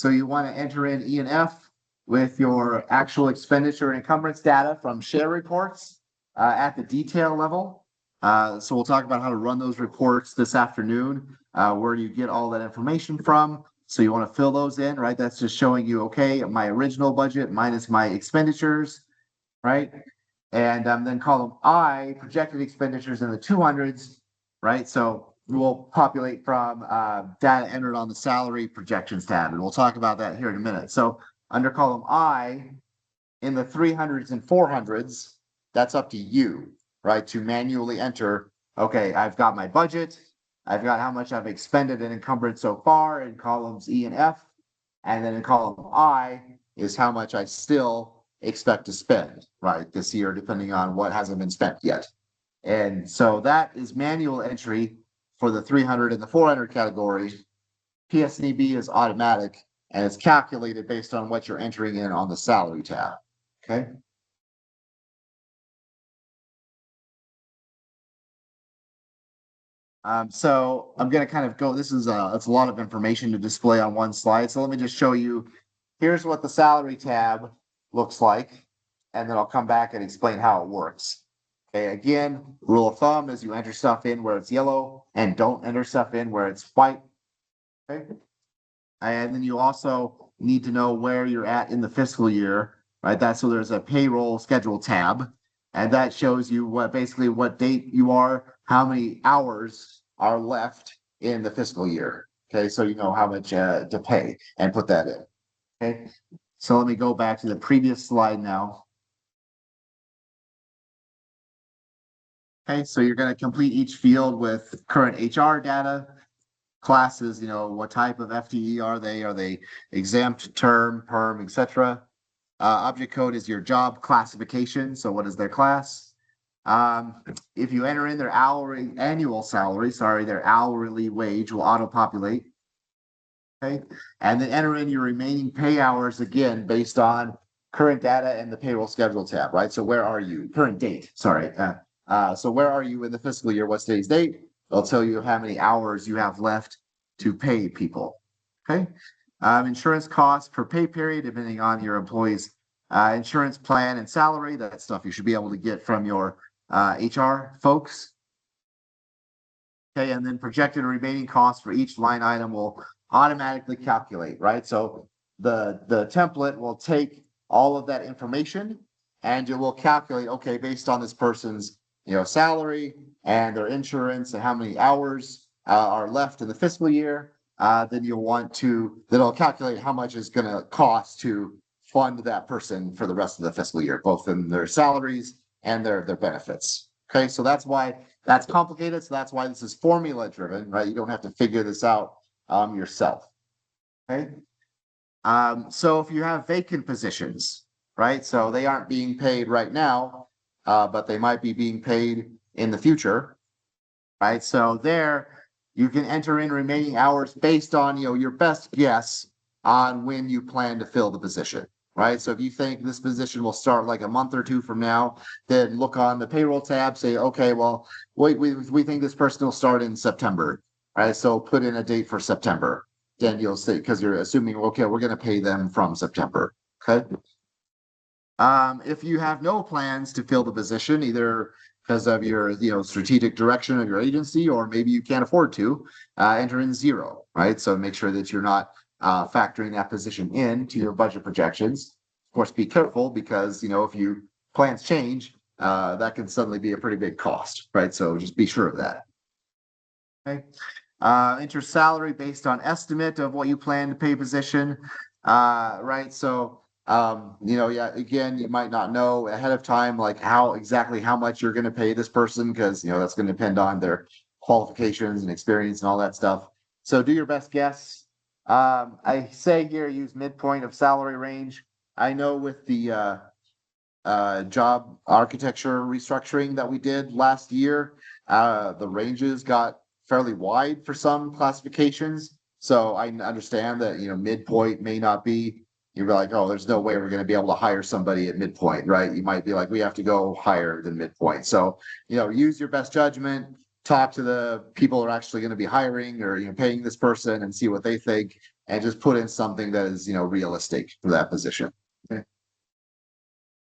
you want to enter in E and F with your actual expenditure and encumbrance data from share reports at the detail level. So we'll talk about how to run those reports this afternoon. Where do you get all that information from? So you want to fill those in, right? That's just showing you, okay, my original budget minus my expenditures, right? And then column I, projected expenditures in the 200s, right? So we'll populate from data entered on the salary projections tab, and we'll talk about that here in a minute. So under column I, in the 300s and 400s, that's up to you, right, to manually enter okay, I've got my budget. I've got how much I've expended and encumbered so far in columns E and F. And then in column I is how much I still expect to spend, right, this year, depending on what hasn't been spent yet. And so that is manual entry for the 300 and the 400 category. PSNEB is automatic and it's calculated based on what you're entering in on the salary tab. Okay. So I'm going to kind of go, this is it's a lot of information to display on one slide. So let me just show you, here's what the salary tab looks like. And then I'll come back and explain how it works. Okay, again, rule of thumb is you enter stuff in where it's yellow and don't enter stuff in where it's white. Okay. And then you also need to know where you're at in the fiscal year, right? That's so there's a payroll schedule tab, and that shows you what basically what date you are, how many hours are left in the fiscal year. Okay, so you know how much to pay and put that in. Okay, so let me go back to the previous slide now. Okay, so you're going to complete each field with current HR data, classes, what type of FTE are they? Are they exempt, term, perm, etc.? Object code is your job classification. So what is their class? If you enter in their annual salary, their hourly wage will auto-populate. Okay. And then enter in your remaining pay hours again based on current data and the payroll schedule tab, right? So where are you? Current date, sorry. So where are you in the fiscal year? What's today's date? It'll tell you how many hours you have left to pay people. Okay. Insurance costs per pay period, depending on your employee's insurance plan and salary. That stuff you should be able to get from your HR folks. Okay, and then projected remaining costs for each line item will automatically calculate, right? So the template will take all of that information and it will calculate, okay, based on this person's salary and their insurance and how many hours are left in the fiscal year, then it'll calculate how much is going to cost to fund that person for the rest of the fiscal year, both in their salaries and their benefits. Okay, so that's why that's complicated. So that's why this is formula driven, right? You don't have to figure this out yourself. Okay. So if you have vacant positions, right? So they aren't being paid right now, but they might be being paid in the future, right? So there you can enter in remaining hours based on your best guess on when you plan to fill the position, right? So if you think this position will start like a month or two from now, then look on the payroll tab, say, okay, well, we think this person will start in September, right? So put in a date for September. Then you'll see, because you're assuming, okay, we're going to pay them from September. Okay. If you have no plans to fill the position, either because of your strategic direction of your agency, or maybe you can't afford to, enter in zero, right? So make sure that you're not factoring that position into your budget projections. Of course, be careful because if you plans change, that can suddenly be a pretty big cost, right? So just be sure of that. Okay. Enter salary based on estimate of what you plan to pay position, right? So again, you might not know ahead of time like how much you're going to pay this person, because that's going to depend on their qualifications and experience and all that stuff. So do your best guess. I say here use midpoint of salary range. I know with the job architecture restructuring that we did last year, the ranges got fairly wide for some classifications. So I understand that midpoint may not be. You're like, oh, there's no way we're going to be able to hire somebody at midpoint, right? You might be like, we have to go higher than midpoint. So use your best judgment. Talk to the people who are actually going to be hiring or paying this person and see what they think, and just put in something that is realistic for that position. Okay.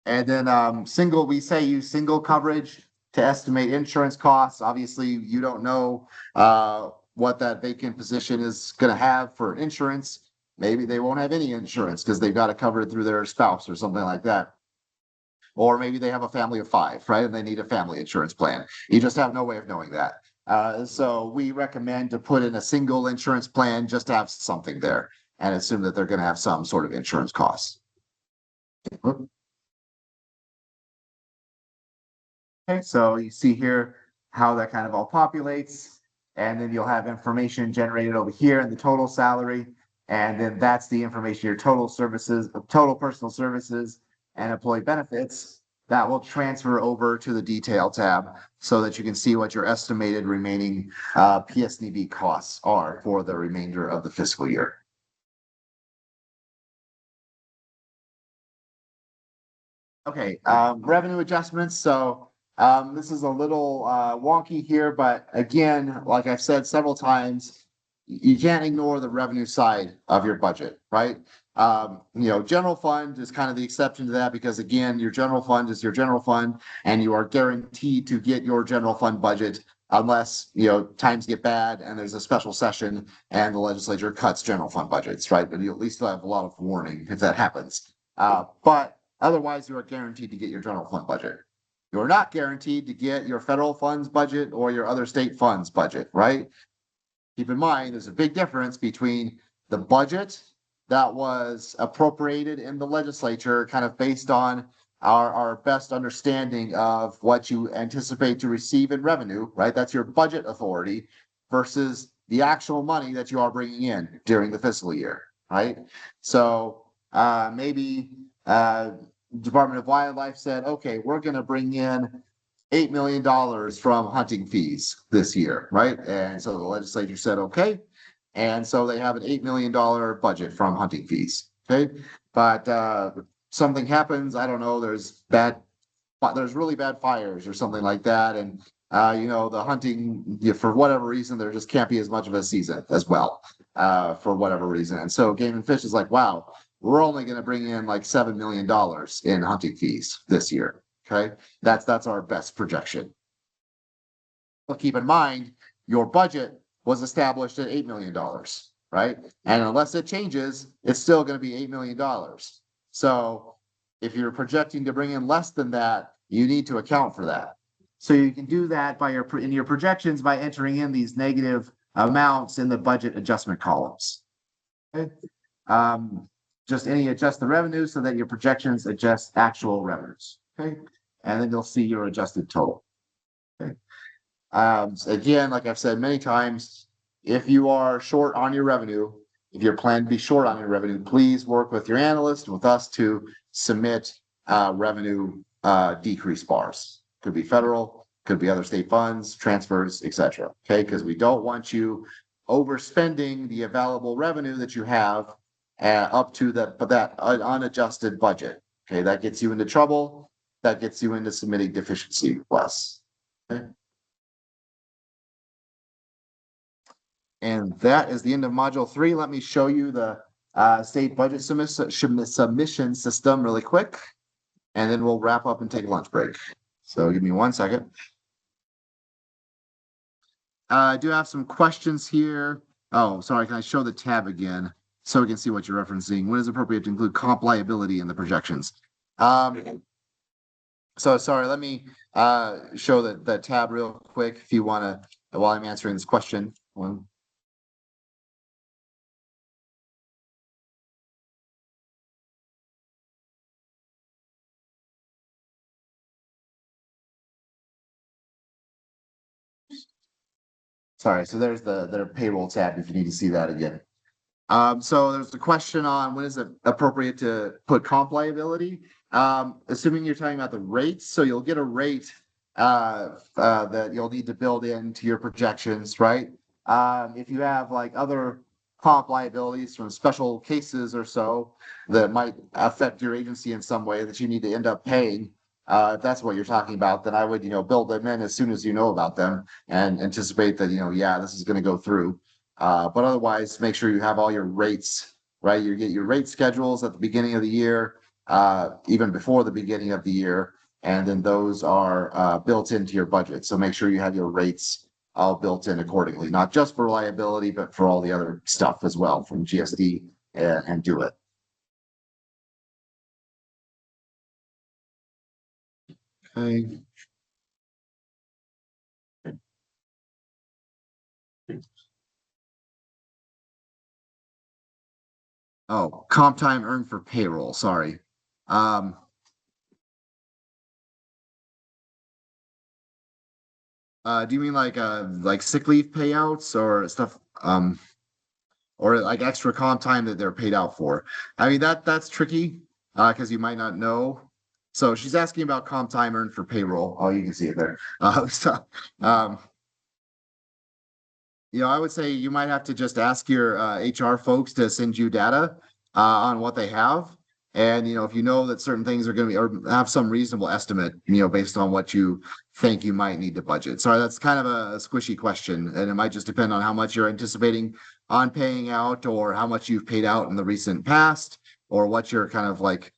And then we say use single coverage to estimate insurance costs. Obviously, you don't know what that vacant position is going to have for insurance. Maybe they won't have any insurance because they've got to cover it through their spouse or something like that. Or maybe they have a family of 5, right? And they need a family insurance plan. You just have no way of knowing that. So we recommend to put in a single insurance plan just to have something there and assume that they're going to have some sort of insurance costs. Okay, so you see here, how that kind of all populates. And then you'll have information generated over here in the total salary. And then that's the information, your total services, total personal services and employee benefits that will transfer over to the detail tab so that you can see what your estimated remaining PSDB costs are for the remainder of the fiscal year. Okay, revenue adjustments. So this is a little wonky here, but again, like I've said several times, you can't ignore the revenue side of your budget, right? General fund is kind of the exception to that because again, your general fund is your general fund and you are guaranteed to get your general fund budget unless, times get bad and there's a special session and the legislature cuts general fund budgets, right? But you at least have a lot of warning if that happens. But otherwise, you are guaranteed to get your general fund budget. You're not guaranteed to get your federal funds budget or your other state funds budget, right? Keep in mind, there's a big difference between the budget that was appropriated in the legislature, kind of based on our best understanding of what you anticipate to receive in revenue, right? That's your budget authority versus the actual money that you are bringing in during the fiscal year, right? So maybe Department of Wildlife said, okay, we're going to bring in $8 million from hunting fees this year, right? And so the legislature said, okay. And so they have an $8 million budget from hunting fees, okay? But something happens, I don't know, there's really bad fires or something like that. And, the hunting, for whatever reason, there just can't be as much of a season as well, for whatever reason. And so Game and Fish is like, wow, we're only going to bring in like $7 million in hunting fees this year. Okay, that's our best projection. But keep in mind, your budget was established at $8 million, right? And unless it changes, it's still going to be $8 million. So if you're projecting to bring in less than that, you need to account for that. So you can do that in your projections by entering in these negative amounts in the budget adjustment columns. Okay. Just adjust the revenue so that your projections adjust actual revenues. Okay. And then you'll see your adjusted total. Okay. Again, like I've said many times, if you are short on your revenue, if you're planning to be short on your revenue, please work with your analyst and with us to submit revenue decrease bars. Could be federal, could be other state funds, transfers, etc. Okay, because we don't want you overspending the available revenue that you have up to that unadjusted budget. Okay, that gets you into trouble. That gets you into submitting deficiency requests. Okay. And that is the end of module 3. Let me show you the state budget submission system really quick, and then we'll wrap up and take a lunch break. So give me 1 second. I do have some questions here. Oh, sorry. Can I show the tab again so we can see what you're referencing? When is appropriate to include comp liability in the projections? So sorry, let me show the tab real quick if you want to, while I'm answering this question. Sorry, so there's their payroll tab if you need to see that again. So there's a question on when is it appropriate to put comp liability? Assuming you're talking about the rates, so you'll get a rate that you'll need to build into your projections, right? If you have like other comp liabilities from special cases or so that might affect your agency in some way that you need to end up paying, if that's what you're talking about, then I would, build them in as soon as you know about them and anticipate that, yeah, this is going to go through. But otherwise, make sure you have all your rates, right? You get your rate schedules at the beginning of the year, even before the beginning of the year, and then those are built into your budget. So make sure you have your rates all built in accordingly, not just for liability, but for all the other stuff as well from GSD and do it. Okay. Oh, comp time earned for payroll. Sorry. Do you mean like sick leave payouts or stuff? Or like extra comp time that they're paid out for. I mean that's tricky because you might not know. So she's asking about comp time earned for payroll. Oh, you can see it there. So, um, I would say you might have to just ask your HR folks to send you data on what they have. And, if you know that certain things are going to be, or have some reasonable estimate, based on what you think you might need to budget. Sorry, that's kind of a squishy question. And it might just depend on how much you're anticipating on paying out or how much you've paid out in the recent past or what you're kind of like,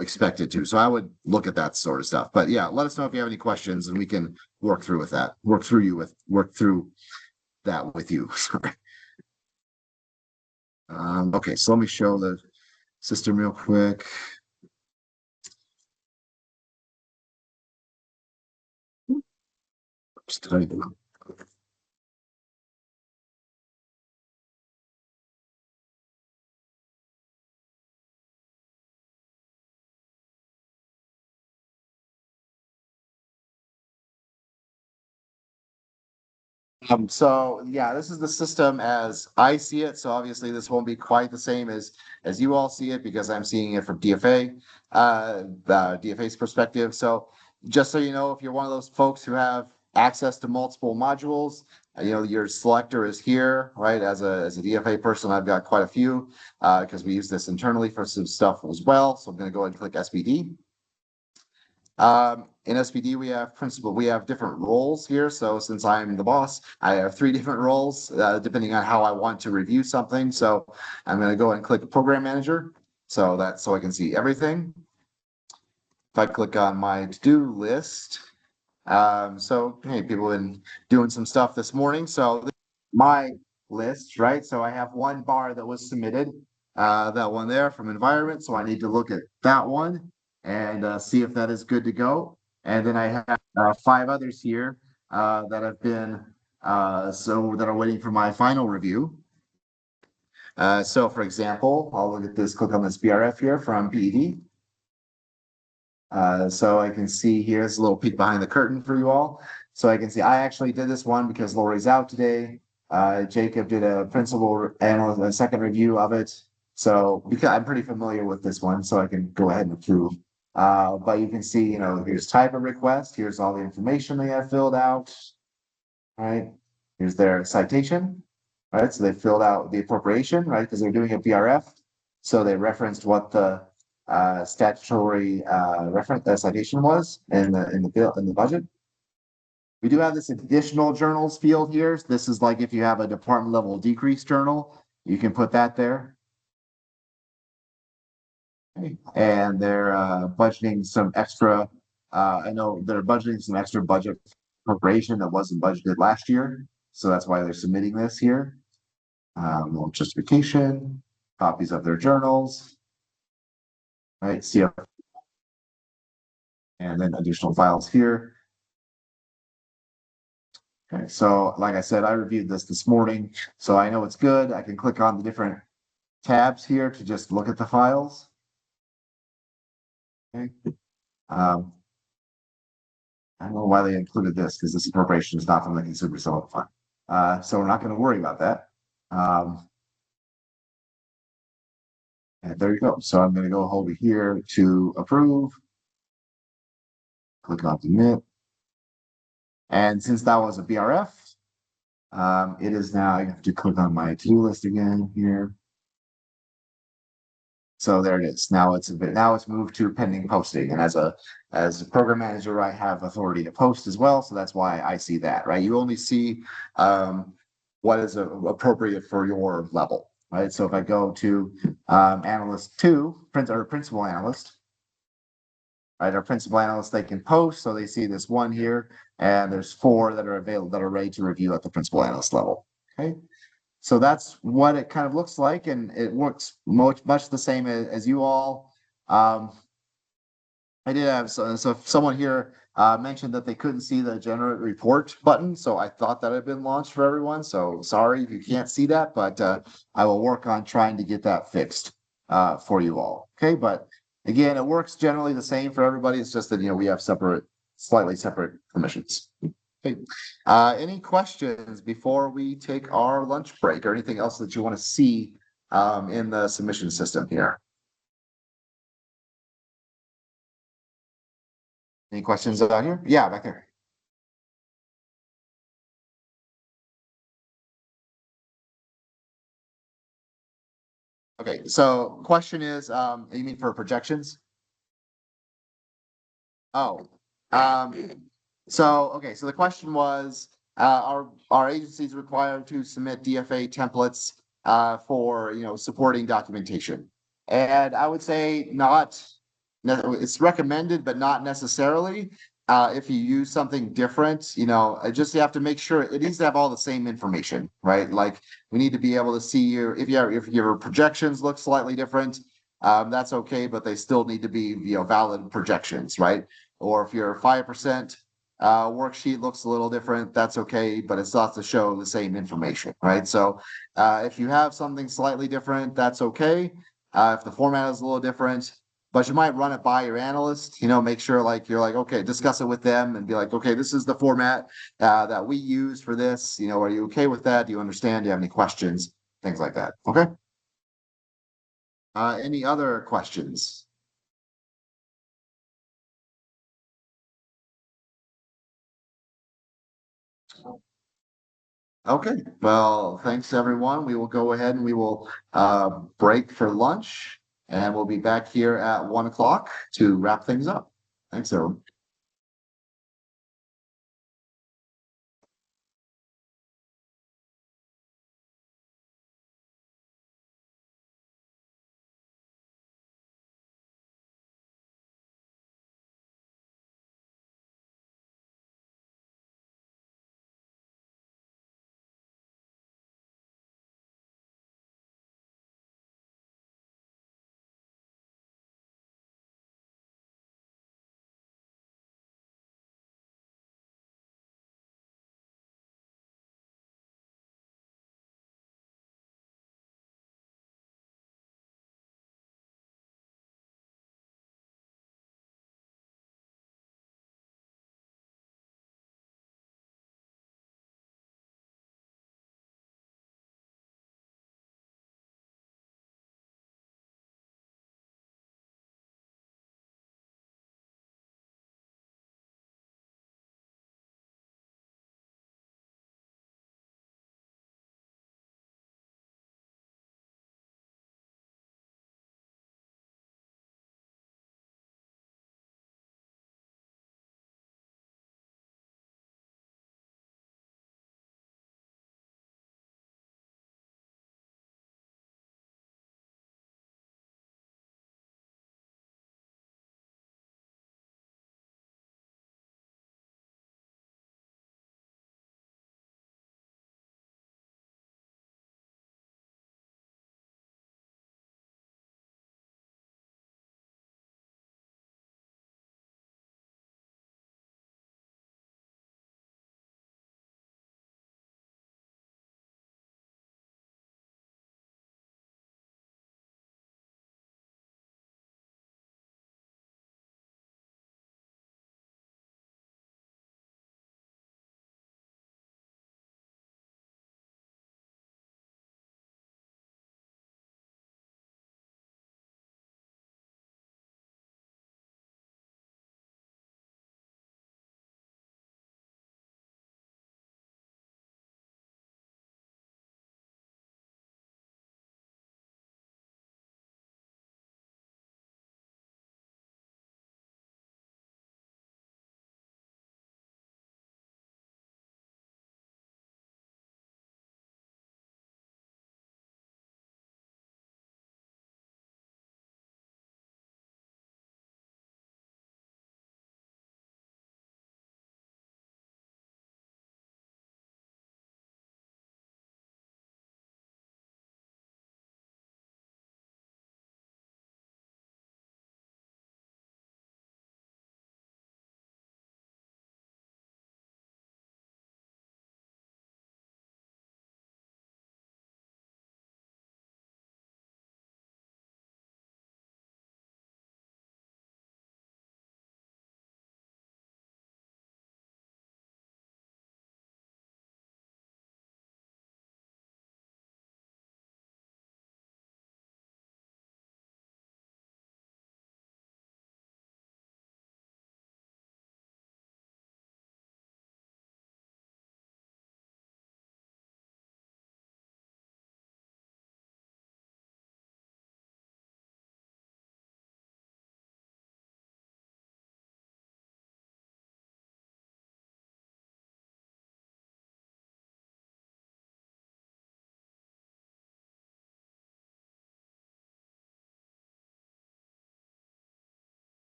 expected to. So I would look at that sort of stuff. But yeah, let us know if you have any questions and we can work through that with you. Sorry. Okay, so let me show the system real quick. Oops, did I do? So yeah, this is the system as I see it. So obviously this won't be quite the same as you all see it because I'm seeing it from DFA's perspective. So just so you know, if you're one of those folks who have access to multiple modules, your selector is here, right? As a DFA person, I've got quite a few because we use this internally for some stuff as well. So I'm going to go ahead and click SBD. In SBD, we have different roles here. So since I'm the boss, I have 3 different roles, depending on how I want to review something. So I'm going to go and click Program Manager. So I can see everything. If I click on my to-do list, so hey, people have been doing some stuff this morning. So this is my list, right? So I have one bar that was submitted, that one there from environment. So I need to look at that one and see if that is good to go. And then I have 5 others here that have been that are waiting for my final review. So for example, I'll look at this, click on this BRF here from PED. So I can see here's a little peek behind the curtain for you all. So I can see I actually did this one because Lori's out today. Jacob did a principal analyst, a second review of it. So because I'm pretty familiar with this one, so I can go ahead and approve. But you can see, here's type of request. Here's all the information they have filled out. Right. Here's their citation. Right. So they filled out the appropriation, right? Because they're doing a BRF. So they referenced what the statutory reference citation was in the budget. We do have this additional journals field here. This is like if you have a department level decrease journal, you can put that there. Okay. And they're budgeting some extra. I know they're budgeting some extra budget appropriation that wasn't budgeted last year, so that's why they're submitting this here. Little justification, copies of their journals, right? CF, and then additional files here. Okay, so like I said, I reviewed this morning, so I know it's good. I can click on the different tabs here to just look at the files. Okay. I don't know why they included this because this appropriation is not from the consumer settlement fund. So we're not going to worry about that. And there you go. So I'm going to go over here to approve. Click on submit. And since that was a BRF, it is now, I have to click on my to-do list again here. So there it is. Now it's moved to pending posting. And as a program manager, I have authority to post as well. So that's why I see that, right? You only see what is appropriate for your level, right? So if I go to analyst 2, principal analyst, right? Our principal analysts, they can post, so they see this one here, and there's 4 that are available that are ready to review at the principal analyst level. Okay. So that's what it kind of looks like, and it works much the same as you all. I did have so someone here mentioned that they couldn't see the generate report button, so I thought that had been launched for everyone. So sorry if you can't see that, but I will work on trying to get that fixed for you all. Okay, but again, it works generally the same for everybody. It's just that we have slightly separate permissions. Okay. Any questions before we take our lunch break or anything else that you want to see in the submission system here? Any questions about here? Yeah, back there. Okay, so question is, you mean for projections? Oh, um, so, okay, so the question was, are agencies required to submit DFA templates, for, supporting documentation? And I would say not, it's recommended, but not necessarily. If you use something different, just you have to make sure it needs to have all the same information, right? Like we need to be able to see if your projections look slightly different, that's okay, but they still need to be, valid projections, right? Or if your 5% worksheet looks a little different, that's okay, but it still has to show the same information, right? So if you have something slightly different, that's okay. If the format is a little different, but you might run it by your analyst, make sure like you're like, okay, discuss it with them and be like, okay, this is the format that we use for this. Are you okay with that? Do you understand? Do you have any questions? Things like that. Okay. Any other questions? Okay, well, thanks everyone. We will go ahead and we will break for lunch and we'll be back here at 1 o'clock to wrap things up. Thanks everyone.